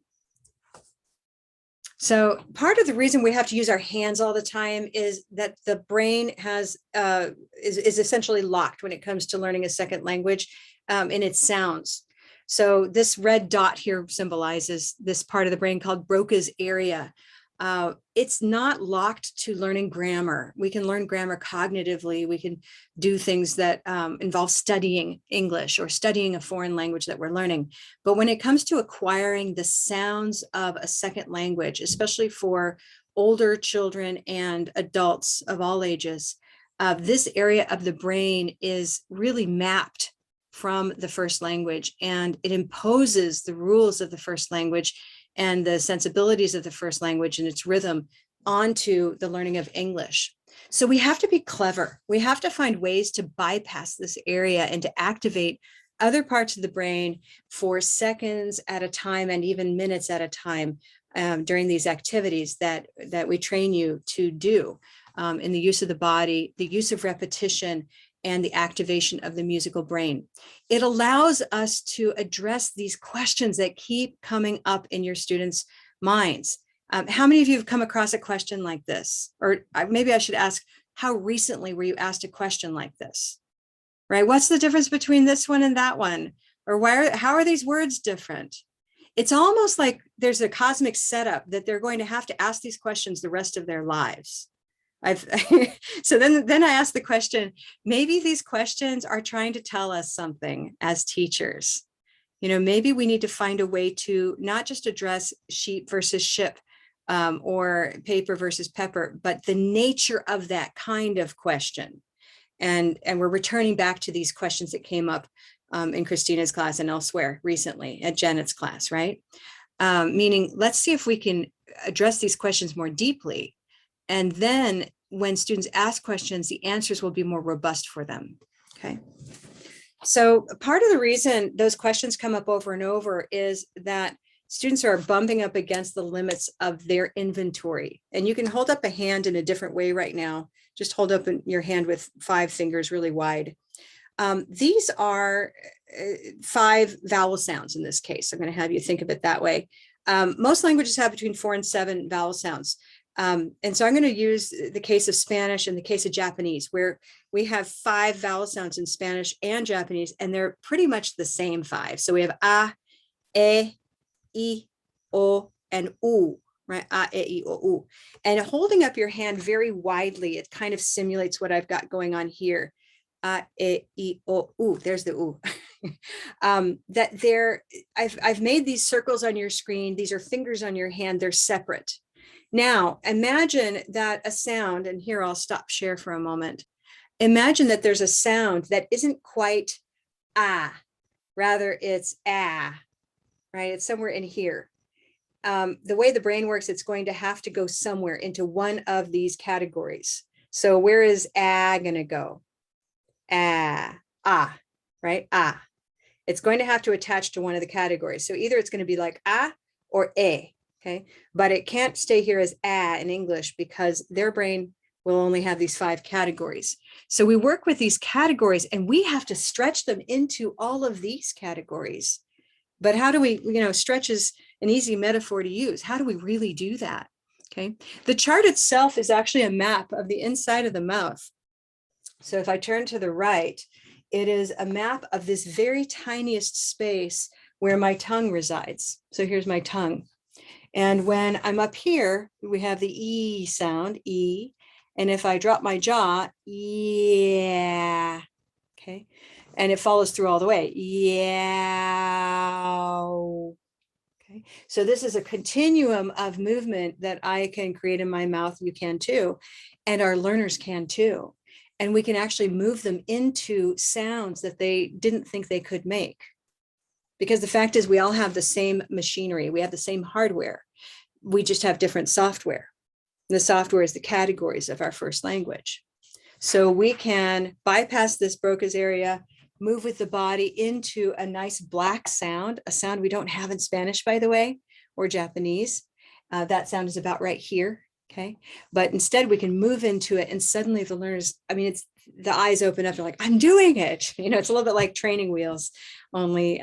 So part of the reason we have to use our hands all the time is that the brain has is essentially locked when it comes to learning a second language in its sounds. So this red dot here symbolizes this part of the brain called Broca's area. It's not locked to learning grammar. We can learn grammar cognitively. We can do things that involve studying English or studying a foreign language that we're learning. But when it comes to acquiring the sounds of a second language, especially for older children and adults of all ages, this area of the brain is really mapped from the first language, and it imposes the rules of the first language and the sensibilities of the first language and its rhythm onto the learning of English. So we have to be clever. We have to find ways to bypass this area and to activate other parts of the brain for seconds at a time and even minutes at a time during these activities that we train you to do in the use of the body, the use of repetition, and the activation of the musical brain. It allows us to address these questions that keep coming up in your students' minds. How many of you have come across a question like this? Or maybe I should ask, how recently were you asked a question like this? Right? What's the difference between this one and that one? Or how are these words different? It's almost like there's a cosmic setup that they're going to have to ask these questions the rest of their lives. So then I asked the question, maybe these questions are trying to tell us something as teachers. Maybe we need to find a way to not just address sheep versus ship, or paper versus pepper, but the nature of that kind of question. And we're returning back to these questions that came up in Christina's class and elsewhere recently at Janet's class, right? Meaning, let's see if we can address these questions more deeply. And then when students ask questions, the answers will be more robust for them, okay? So part of the reason those questions come up over and over is that students are bumping up against the limits of their inventory. And you can hold up a hand in a different way right now. Just hold up your hand with 5 fingers really wide. These are 5 vowel sounds in this case. I'm going to have you think of it that way. Most languages have between 4 and 7 vowel sounds. And so I'm going to use the case of Spanish and the case of Japanese, where we have 5 vowel sounds in Spanish and Japanese, and they're pretty much the same 5. So we have a, e, I, o, and u, right? A, e, I, o, u. And holding up your hand very widely, it kind of simulates what I've got going on here. A, e, I, o, u. There's the u. I've made these circles on your screen. These are fingers on your hand. They're separate. Now, imagine that a sound, and here I'll stop share for a moment. Imagine that there's a sound that isn't quite ah, rather it's ah, right? It's somewhere in here. The way the brain works, it's going to have to go somewhere into one of these categories. So where is ah going to go? Ah, right? Ah. It's going to have to attach to one of the categories. So either it's going to be like ah or a. Okay, but it can't stay here as in English because their brain will only have these 5 categories. So we work with these categories and we have to stretch them into all of these categories. But how do we, stretch is an easy metaphor to use. How do we really do that? Okay, the chart itself is actually a map of the inside of the mouth. So if I turn to the right, it is a map of this very tiniest space where my tongue resides. So here's my tongue. And when I'm up here, we have the E sound, E. And if I drop my jaw, yeah, okay. And it follows through all the way, yeah. Okay. So this is a continuum of movement that I can create in my mouth. You can too. And our learners can too. And we can actually move them into sounds that they didn't think they could make. Because the fact is, we all have the same machinery. We have the same hardware. We just have different software. And the software is the categories of our first language. So we can bypass this Broca's area, move with the body into a nice black sound, a sound we don't have in Spanish, by the way, or Japanese. That sound is about right here. Okay. But instead we can move into it and suddenly the learners, it's the eyes open up. They're like, I'm doing it. It's a little bit like training wheels, only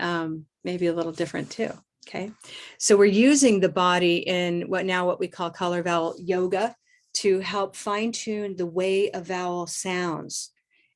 maybe a little different too. Okay. So we're using the body in what we call color vowel yoga to help fine tune the way a vowel sounds.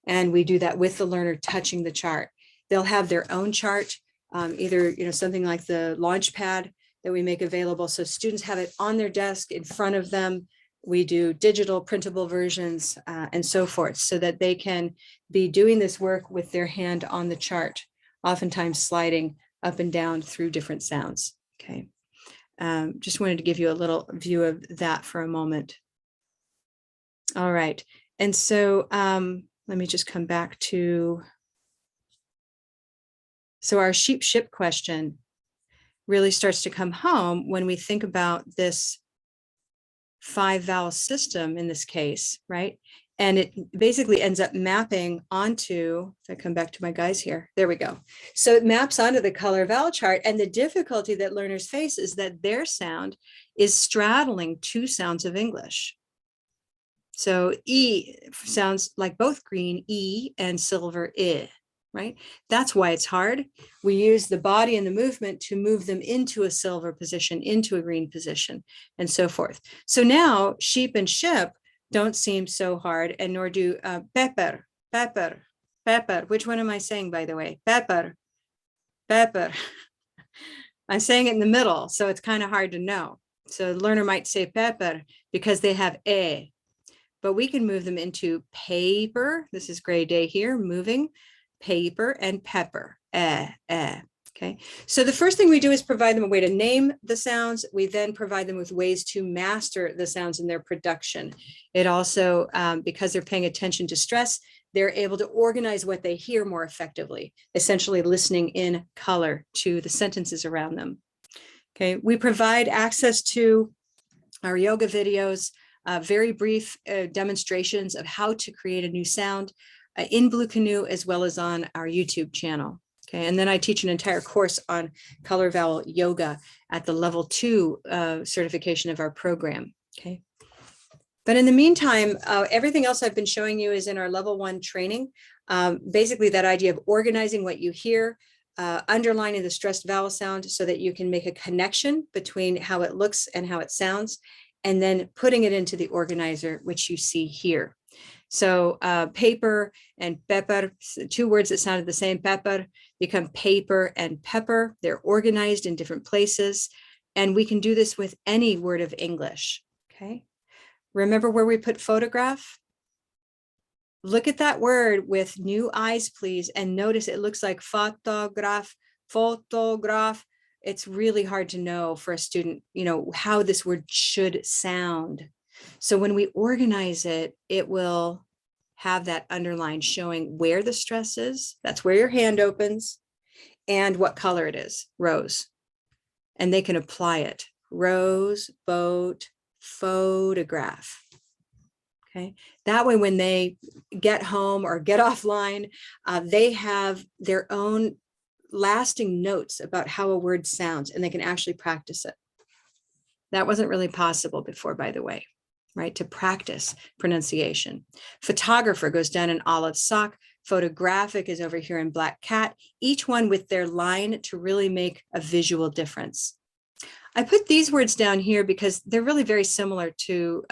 And we do that with the learner touching the chart. They'll have their own chart, either, something like the launch pad that we make available. So students have it on their desk in front of them. We do digital printable versions and so forth so that they can be doing this work with their hand on the chart, oftentimes sliding up and down through different sounds. Okay. Just wanted to give you a little view of that for a moment. All right. And so let me just come back to, so our sheep ship question really starts to come home when we think about this 5 vowel system in this case, right? And it basically ends up mapping onto, if I come back to my guys here, there we go. So it maps onto the color vowel chart. And the difficulty that learners face is that their sound is straddling 2 sounds of English. So E sounds like both green, E, and silver, I. right? That's why it's hard. We use the body and the movement to move them into a silver position, into a green position, and so forth. So now sheep and ship don't seem so hard, and nor do pepper, pepper, pepper. Which one am I saying, by the way? Pepper, pepper. I'm saying it in the middle, so it's kind of hard to know. So the learner might say pepper because they have a, but we can move them into paper. This is gray day here, moving paper and pepper. Okay. So the first thing we do is provide them a way to name the sounds. We then provide them with ways to master the sounds in their production. It also, because they're paying attention to stress, they're able to organize what they hear more effectively, essentially listening in color to the sentences around them. Okay. We provide access to our yoga videos, very brief demonstrations of how to create a new sound in Blue Canoe, as well as on our YouTube channel. Okay, and then I teach an entire course on color vowel yoga at the level 2 certification of our program. Okay, but in the meantime, everything else I've been showing you is in our level 1 training. Basically, that idea of organizing what you hear, underlining the stressed vowel sound so that you can make a connection between how it looks and how it sounds, and then putting it into the organizer, which you see here. So paper and pepper, 2 words that sounded the same, pepper, become paper and pepper. They're organized in different places. And we can do this with any word of English, okay? Remember where we put photograph? Look at that word with new eyes, please, and notice it looks like photograph, photograph. It's really hard to know for a student, you know, how this word should sound. So when we organize it, it will have that underline showing where the stress is. That's where your hand opens and what color it is, rose. And they can apply it. Rose, boat, photograph. Okay. That way, when they get home or get offline, they have their own lasting notes about how a word sounds, and they can actually practice it. That wasn't really possible before, by the way, right? To practice pronunciation. Photographer goes down in olive sock. Photographic is over here in black cat, each one with their line to really make a visual difference. I put these words down here because they're really very similar to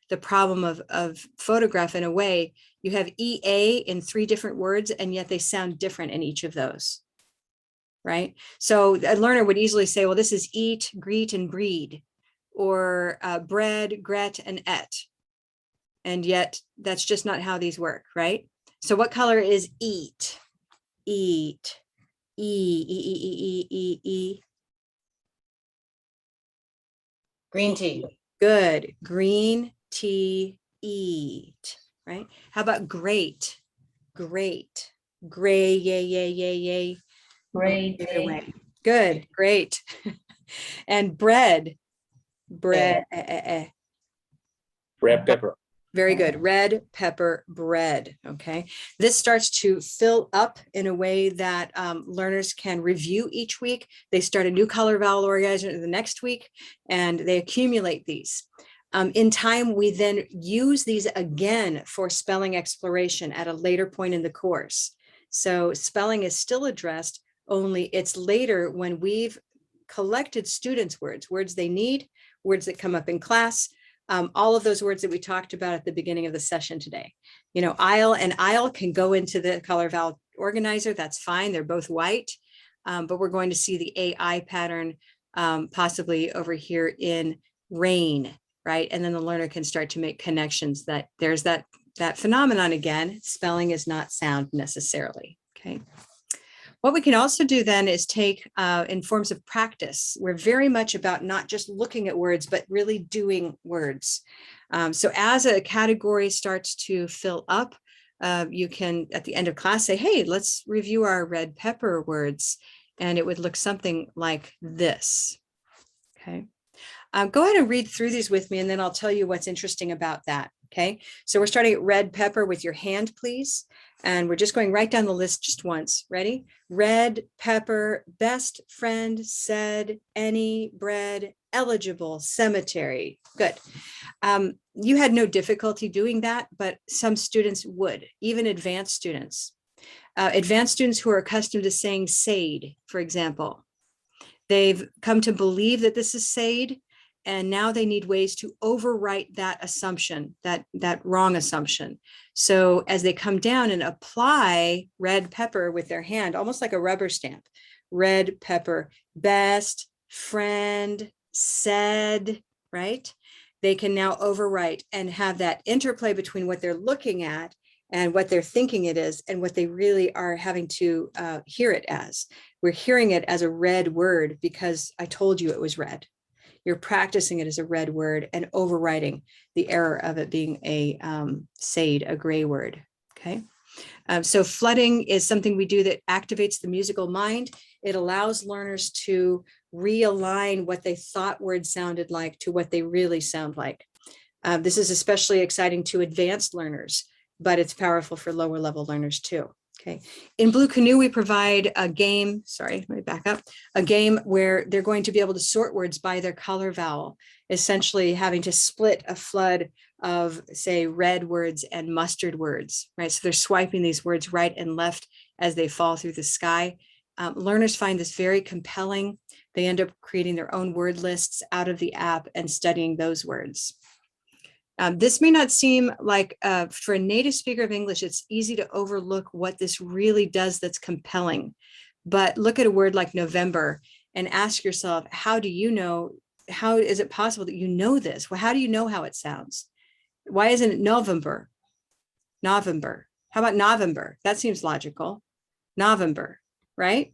the problem of photograph in a way. You have EA in 3 different words, and yet they sound different in each of those. Right? So a learner would easily say, well, this is eat, greet, and breed, or bread, gret, and et. And yet that's just not how these work, right? So what color is eat? Eat. E. Green tea. Good. Green tea, eat, right? How about great? Great. Gray, yay. Great. Good, great. And bread, bread. Red pepper. Very good. Red pepper bread. Okay. This starts to fill up in a way that learners can review each week. They start a new color vowel organizer the next week, and they accumulate these. In time, we then use these again for spelling exploration at a later point in the course. So spelling is still addressed, only it's later when we've collected students' words they need, words that come up in class, all of those words that we talked about at the beginning of the session today. You know, aisle can go into the color vowel organizer. That's fine. They're both white, but we're going to see the AI pattern possibly over here in rain, right? And then the learner can start to make connections that there's that phenomenon again. Spelling is not sound necessarily, okay? What we can also do then is take in forms of practice. We're very much about not just looking at words, but really doing words. So as a category starts to fill up, you can, at the end of class, say, hey, let's review our red pepper words. And it would look something like this. Okay. Go ahead and read through these with me, and then I'll tell you what's interesting about that. Okay. So we're starting at red pepper with your hand, please. And we're just going right down the list just once. Ready? Red pepper, best friend, said, any, bread, eligible, cemetery. Good. You had no difficulty doing that, but some students would, even advanced students. Advanced students who are accustomed to saying "said," for example, they've come to believe that this is "said," and now they need ways to overwrite that assumption, that wrong assumption. So as they come down and apply red pepper with their hand, almost like a rubber stamp, red pepper, best friend said, right? They can now overwrite and have that interplay between what they're looking at and what they're thinking it is and what they really are having to hear it as. We're hearing it as a red word because I told you it was red. You're practicing it as a red word and overriding the error of it being a said, a gray word, okay? So flooding is something we do that activates the musical mind. It allows learners to realign what they thought words sounded like to what they really sound like. This is especially exciting to advanced learners, but it's powerful for lower level learners too. Okay. In Blue Canoe, we provide a game, sorry, let me back up, a game where they're going to be able to sort words by their color vowel, essentially having to split a flood of, say, red words and mustard words, right? So they're swiping these words right and left as they fall through the sky. Learners find this very compelling. They end up creating their own word lists out of the app and studying those words. This may not seem like, for a native speaker of English, it's easy to overlook what this really does that's compelling. But look at a word like November and ask yourself, how do you know, how is it possible that you know this? Well, how do you know how it sounds? Why isn't it November? November. How about November? That seems logical. November, right?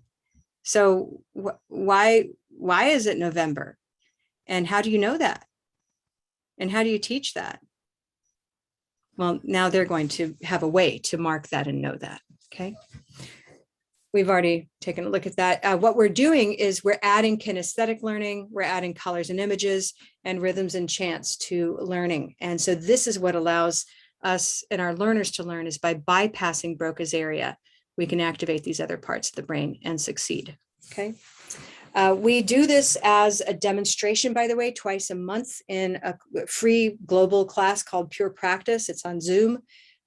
So why is it November? And how do you know that? And how do you teach that? Well, now they're going to have a way to mark that and know that, okay? We've already taken a look at that. What we're doing is we're adding kinesthetic learning, we're adding colors and images and rhythms and chants to learning. And so this is what allows us and our learners to learn, is by bypassing Broca's area, we can activate these other parts of the brain and succeed, okay? We do this as a demonstration, by the way, twice a month in a free global class called Pure Practice. It's on Zoom.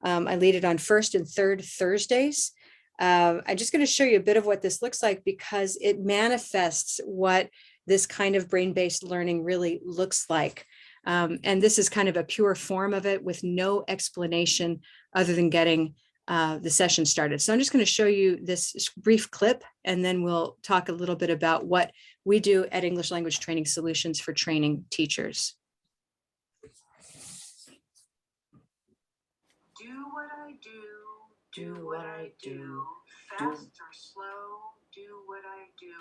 I lead it on first and third Thursdays. I'm just going to show you a bit of what this looks like because it manifests what this kind of brain-based learning really looks like. And this is kind of a pure form of it with no explanation other than getting the session started. So I'm just going to show you this brief clip, and then we'll talk a little bit about what we do at English Language Training Solutions for training teachers. Do what I do what I do, fast or slow, do what I do.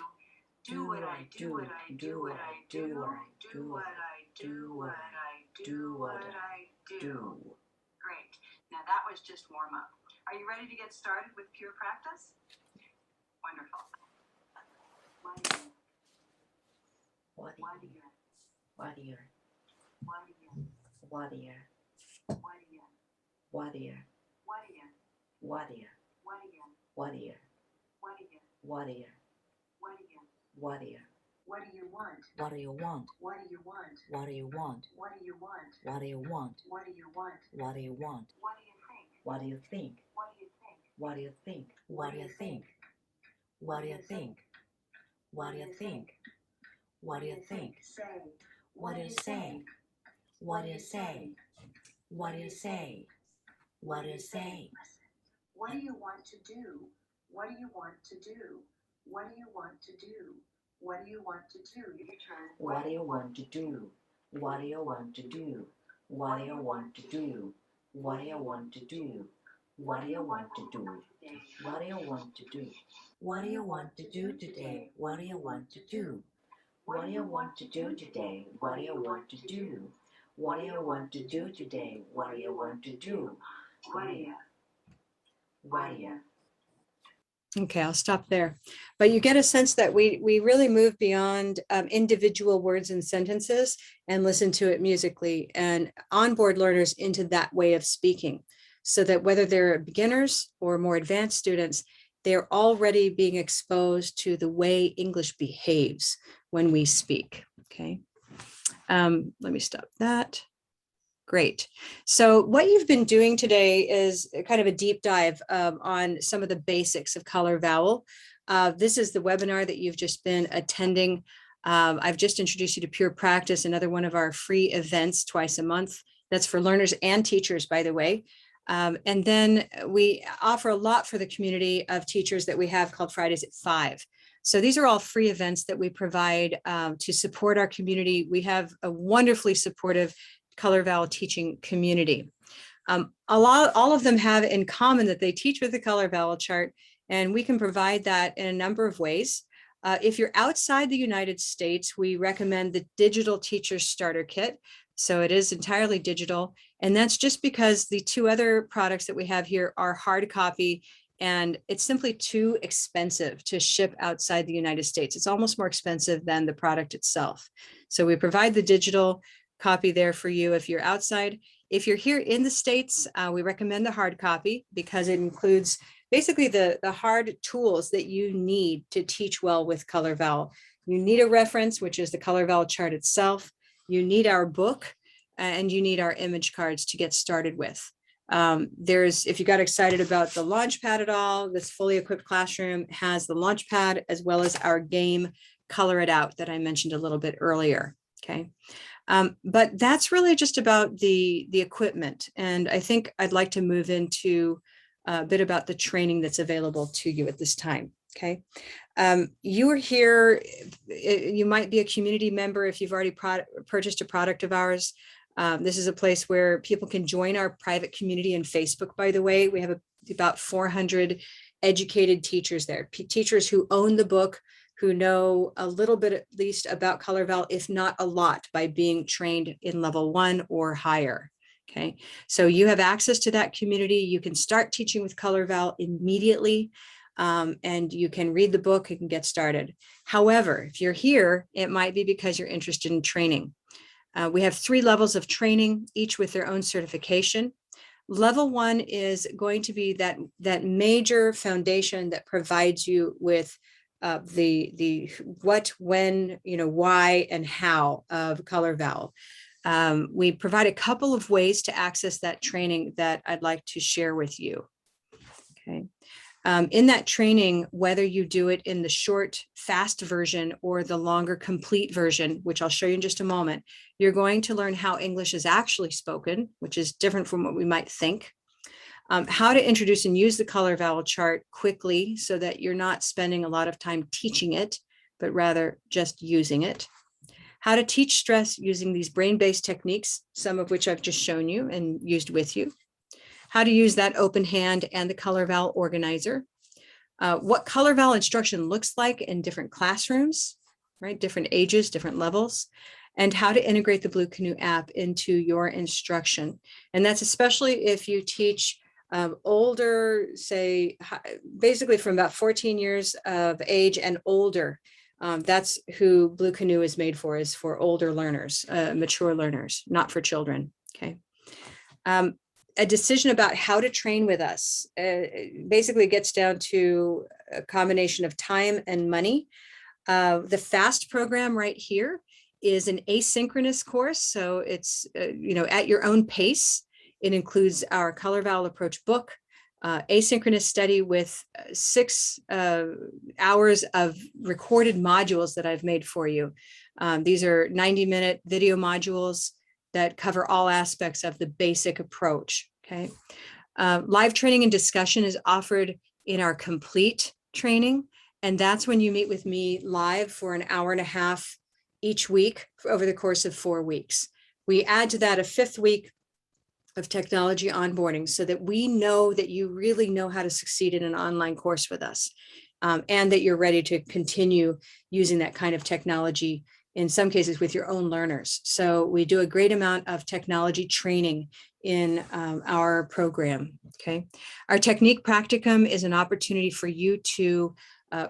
Do what I do, what I do, what I do, do what I do, what I do, what I do. Great. Now that was just warm up. Are you ready to get started with Pure Practice? Wonderful. What do you want? What do you want? What do you want? What do you want? What do you want? What do you want? What do you want? What do you want? What do you think? What do you think? What do you think? What do you think? What do you think? What do you think? What do you think? Say. What do you say? What do you say? What do you say? What do you say? What do you want to do? What do you want to do? What do you want to do? What do you want to do? Your turn. What do you want to do? What do you want to do? What do you want to do? What do you want to do? What do you want to do? What do you want to do? What do you want to do today? What do you want to do? What do you want to do today? What do you want to do? What do you want to do today? What do you want to do? What do you? What do you? Okay, I'll stop there. But you get a sense that we really move beyond individual words and sentences and listen to it musically and onboard learners into that way of speaking, so that whether they're beginners or more advanced students, they're already being exposed to the way English behaves when we speak, okay? Let me stop that. Great. So what you've been doing today is kind of a deep dive on some of the basics of color vowel. This is the webinar that you've just been attending. I've just introduced you to Pure Practice, another one of our free events twice a month. That's for learners and teachers, by the way. And then we offer a lot for the community of teachers that we have called Fridays at 5. So these are all free events that we provide to support our community. We have a wonderfully supportive color vowel teaching community. All of them have in common that they teach with the color vowel chart, and we can provide that in a number of ways. If you're outside the United States, we recommend the Digital Teacher Starter Kit. So it is entirely digital. And that's just because the two other products that we have here are hard copy, and it's simply too expensive to ship outside the United States. It's almost more expensive than the product itself. So we provide the digital copy there for you if you're outside. If you're here in the States, we recommend the hard copy because it includes basically the hard tools that you need to teach well with color vowel. You need a reference, which is the color vowel chart itself. You need our book, and you need our image cards to get started with. If you got excited about the Launchpad at all, this fully equipped classroom has the Launchpad as well as our game Color It Out that I mentioned a little bit earlier. Okay. But that's really just about the equipment. And I think I'd like to move into a bit about the training that's available to you at this time. Okay. You are here, you might be a community member if you've already purchased a product of ours. This is a place where people can join our private community in Facebook, by the way. We have about 400 educated teachers there, teachers who own the book, who know a little bit at least about color vowel, if not a lot, by being trained in level 1 or higher. Okay, so you have access to that community. You can start teaching with color vowel immediately, and you can read the book and get started. However, if you're here, it might be because you're interested in training. We have 3 levels of training, each with their own certification. Level 1 is going to be that major foundation that provides you with the what, when, why, and how of color vowel. We provide a couple of ways to access that training that I'd like to share with you. Okay. In that training, whether you do it in the short, fast version or the longer, complete version, which I'll show you in just a moment, you're going to learn how English is actually spoken, which is different from what we might think. How to introduce and use the color vowel chart quickly so that you're not spending a lot of time teaching it, but rather just using it. How to teach stress using these brain-based techniques, some of which I've just shown you and used with you. How to use that open hand and the color vowel organizer. What color vowel instruction looks like in different classrooms, right? Different ages, different levels. And how to integrate the Blue Canoe app into your instruction. And that's especially if you teach older, say, basically from about 14 years of age and older. That's who Blue Canoe is made for, is for older learners, mature learners, not for children. Okay. A decision about how to train with us basically gets down to a combination of time and money. The FAST program right here is an asynchronous course. So it's, at your own pace. It includes our color vowel approach book, asynchronous study with 6 hours of recorded modules that I've made for you. These are 90-minute video modules that cover all aspects of the basic approach. Okay. Live training and discussion is offered in our complete training. And that's when you meet with me live for an hour and a half each week over the course of 4 weeks. We add to that a 5th week of technology onboarding so that we know that you really know how to succeed in an online course with us, and that you're ready to continue using that kind of technology, in some cases with your own learners. So we do a great amount of technology training in our program. Okay. Our technique practicum is an opportunity for you to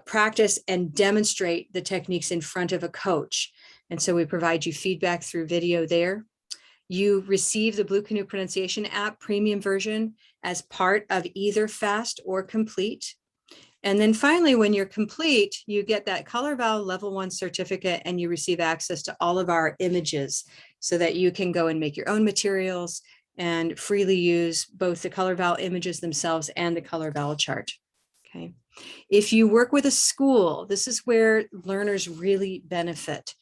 practice and demonstrate the techniques in front of a coach. And so we provide you feedback through video there. You receive the Blue Canoe pronunciation app premium version as part of either fast or complete. And then finally, when you're complete, you get that Color Vowel Level 1 certificate and you receive access to all of our images so that you can go and make your own materials and freely use both the Color Vowel images themselves and the Color Vowel chart. Okay. If you work with a school, this is where learners really benefit.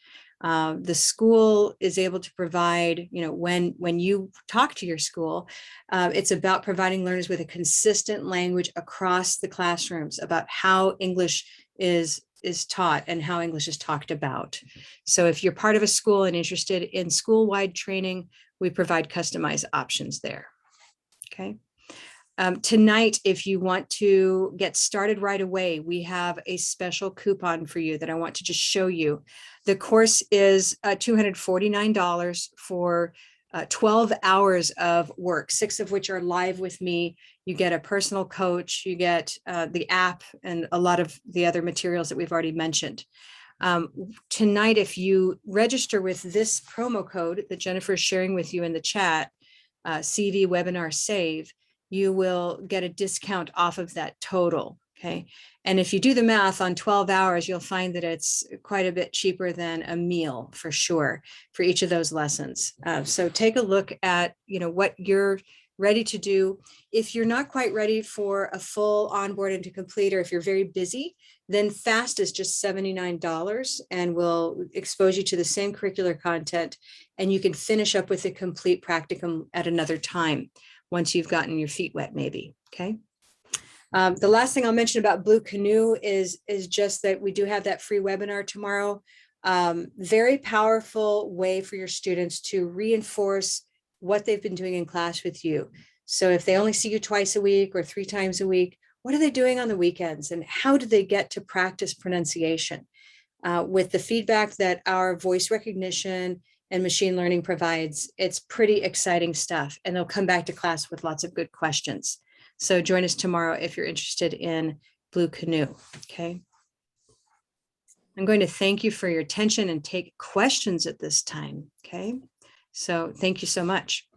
The school is able to provide, when you talk to your school, it's about providing learners with a consistent language across the classrooms about how English is taught and how English is talked about. So if you're part of a school and interested in school-wide training, we provide customized options there. Okay. Tonight, if you want to get started right away, we have a special coupon for you that I want to just show you. The course is $249 for 12 hours of work, 6 of which are live with me. You get a personal coach, you get the app and a lot of the other materials that we've already mentioned. Tonight, if you register with this promo code that Jennifer is sharing with you in the chat, CV Webinar Save, you will get a discount off of that total. Okay. And if you do the math on 12 hours, you'll find that it's quite a bit cheaper than a meal for sure for each of those lessons. So take a look at, what you're ready to do. If you're not quite ready for a full onboard and to complete, or if you're very busy, then FAST is just $79 and will expose you to the same curricular content. And you can finish up with a complete practicum at another time, once you've gotten your feet wet, maybe. Okay. The last thing I'll mention about Blue Canoe is just that we do have that free webinar tomorrow. Very powerful way for your students to reinforce what they've been doing in class with you. So if they only see you twice a week or 3 times a week, what are they doing on the weekends and how do they get to practice pronunciation? With the feedback that our voice recognition and machine learning provides, it's pretty exciting stuff. And they'll come back to class with lots of good questions. So join us tomorrow if you're interested in Blue Canoe. Okay. I'm going to thank you for your attention and take questions at this time. Okay. So thank you so much.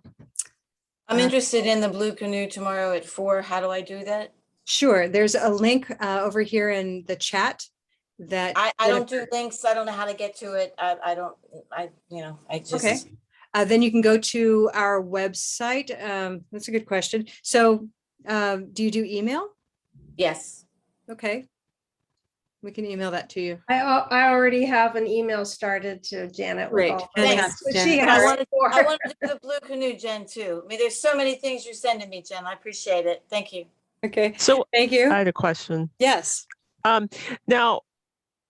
I'm interested in the Blue Canoe tomorrow at 4. How do I do that? Sure. There's a link over here in the chat that I don't do links. I don't know how to get to it. I just. Okay. Then you can go to our website. That's a good question. So do you do email? Yes. Okay. We can email that to you. I already have an email started to Janet. With Great. all her Fantastic, links, but she Janet. has I want to do the Blue Canoe, Jen, too. I mean, there's so many things you're sending me, Jen. I appreciate it. Thank you. Okay. So thank you. I had a question. Yes. Now,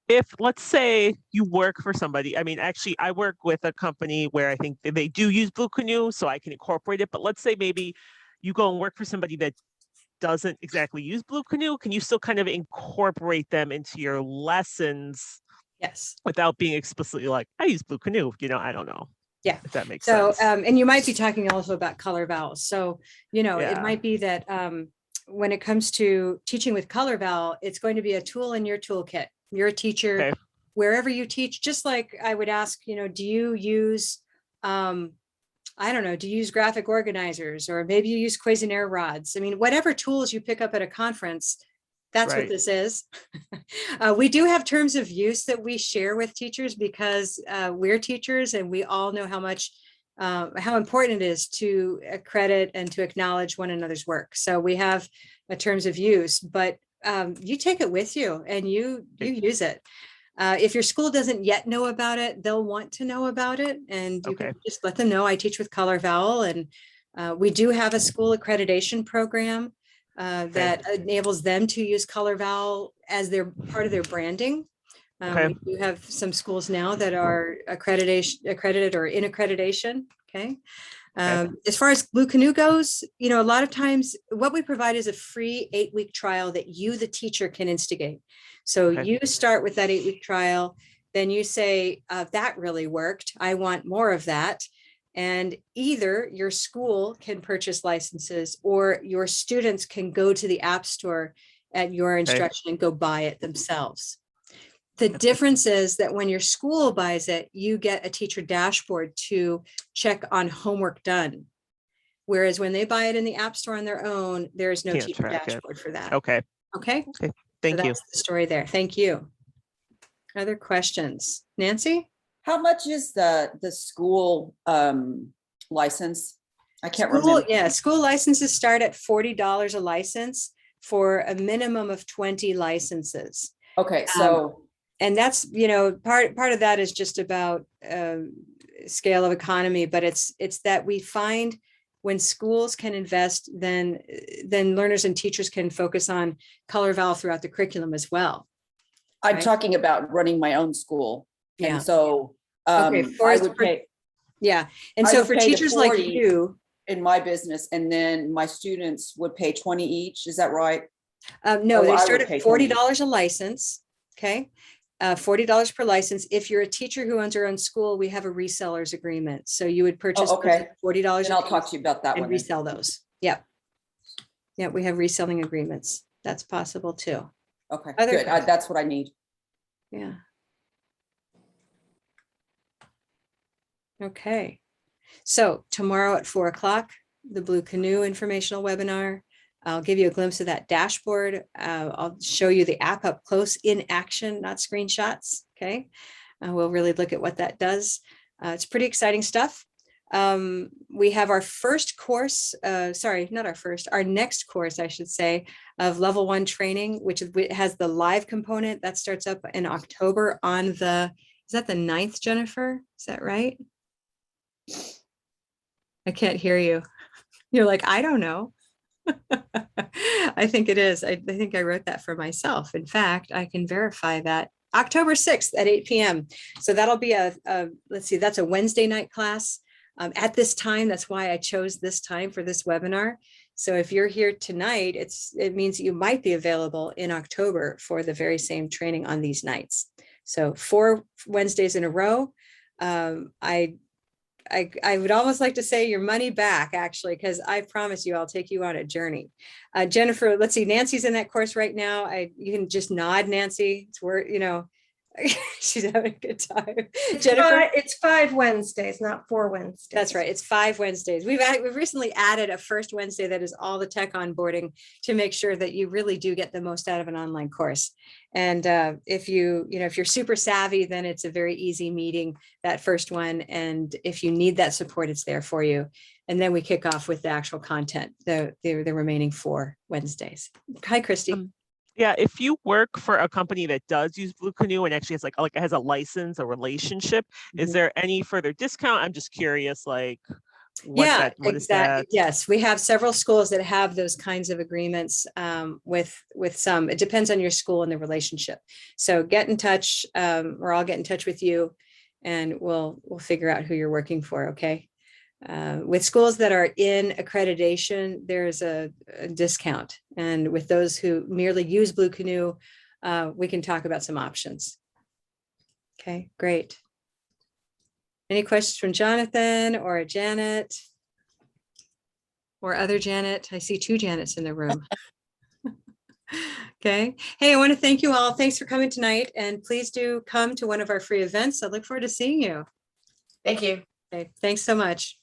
if let's say you work for somebody, I mean, actually, I work with a company where I think they do use Blue Canoe, so I can incorporate it. But let's say maybe you go and work for somebody that doesn't exactly use Blue Canoe. Can you still kind of incorporate them into your lessons? Yes. Without being explicitly like, I use Blue Canoe, I don't know. Yeah. If that makes sense. sense. And you might be talking also about color vowels. So, Yeah. it might be that when it comes to teaching with color vowel, it's going to be a tool in your toolkit. You're a teacher, Okay. wherever you teach, just like I would ask, do you use, I don't know, do you use graphic organizers or maybe you use Cuisenaire rods? I mean, whatever tools you pick up at a conference, that's what Right. this is. We do have terms of use that we share with teachers because we're teachers and we all know how much, how important it is to accredit and to acknowledge one another's work. So we have a terms of use, but you take it with you and you use it. If your school doesn't yet know about it, they'll want to know about it. And you can just let them know I teach with color vowel. And we do have a school accreditation program that enables them to use color vowel as their part of their branding. We do have some schools now that are accredited or in accreditation. Okay. As far as Blue Canoe goes, a lot of times what we provide is a free 8-week trial that you, the teacher, can instigate. So you start with that 8-week trial, then you say, that really worked. I want more of that. And either your school can purchase licenses or your students can go to the App Store at your instruction and go buy it themselves. The difference is that when your school buys it, you get a teacher dashboard to check on homework done. Whereas when they buy it in the App Store on their own, there is no teacher dashboard for that. Okay. Okay. Thank you. That's the story there. Thank you. Other questions? Nancy? How much is the school license? I can't School, remember. yeah, school licenses start at $40 a license for a minimum of 20 licenses. Okay, so And that's, you know, part of that is just about scale of economy, but it's that we find when schools can invest, then learners and teachers can focus on color vowel throughout the curriculum as well. I'm right? talking about running my own school. Yeah. And so Okay, I would pay. Yeah. And I so would for pay the teachers like 40 you, in my business, and then my students would pay 20 each. Is that right? no, Oh, they I start would at pay 20. $40 a license. Okay. $40 per license. If you're a teacher who owns her own school, we have a resellers agreement. So you would purchase Oh, okay. $40 Then a I'll piece talk to you about that and one. then. resell those. Yeah. Yeah, we have reselling agreements. That's possible too. Okay, Other good. questions? That's what I need. Yeah. Okay. So tomorrow at 4 o'clock, the Blue Canoe informational webinar. I'll give you a glimpse of that dashboard. I'll show you the app up close in action, not screenshots. Okay. We'll really look at what that does. It's pretty exciting stuff. We have our first course, sorry, not our first, our next course, I should say, of level 1 training, which has the live component that starts up in October on is that the 9th, Jennifer? Is that right? I can't hear you. You're like, I don't know. I think it is. I think I wrote that for myself. In fact, I can verify that. October 6th at 8 p.m. So that'll be let's see, that's a Wednesday night class at this time. That's why I chose this time for this webinar. So if you're here tonight, it means that you might be available in October for the very same training on these nights. So 4 Wednesdays in a row. I would almost like to say your money back, actually, because I promise you I'll take you on a journey. Jennifer, let's see, Nancy's in that course right now. You can just nod, Nancy. It's where, you know, she's having a good time. Jennifer, It's 5 Wednesdays, not 4 Wednesdays. that's right. It's 5 Wednesdays. We've recently added a first Wednesday that is all the tech onboarding to make sure that you really do get the most out of an online course. And if you're super savvy, then it's a very easy meeting, that first one. And if you need that support, it's there for you. And then we kick off with the actual content, the remaining 4 Wednesdays. Hi, Christy. Yeah, if you work for a company that does use Blue Canoe and actually has a license, a relationship, is there any further discount? I'm just curious, what is that? Yes, we have several schools that have those kinds of agreements with some. It depends on your school and the relationship. So get in touch, or I'll get in touch with you, and we'll figure out who you're working for. Okay. With schools that are in accreditation, there's a discount. And with those who merely use Blue Canoe, we can talk about some options. Okay, great. Any questions from Jonathan or Janet? Or other Janet? I see 2 Janets in the room. Okay. Hey, I want to thank you all. Thanks for coming tonight. And please do come to one of our free events. I look forward to seeing you. Thank you. Okay, thanks so much.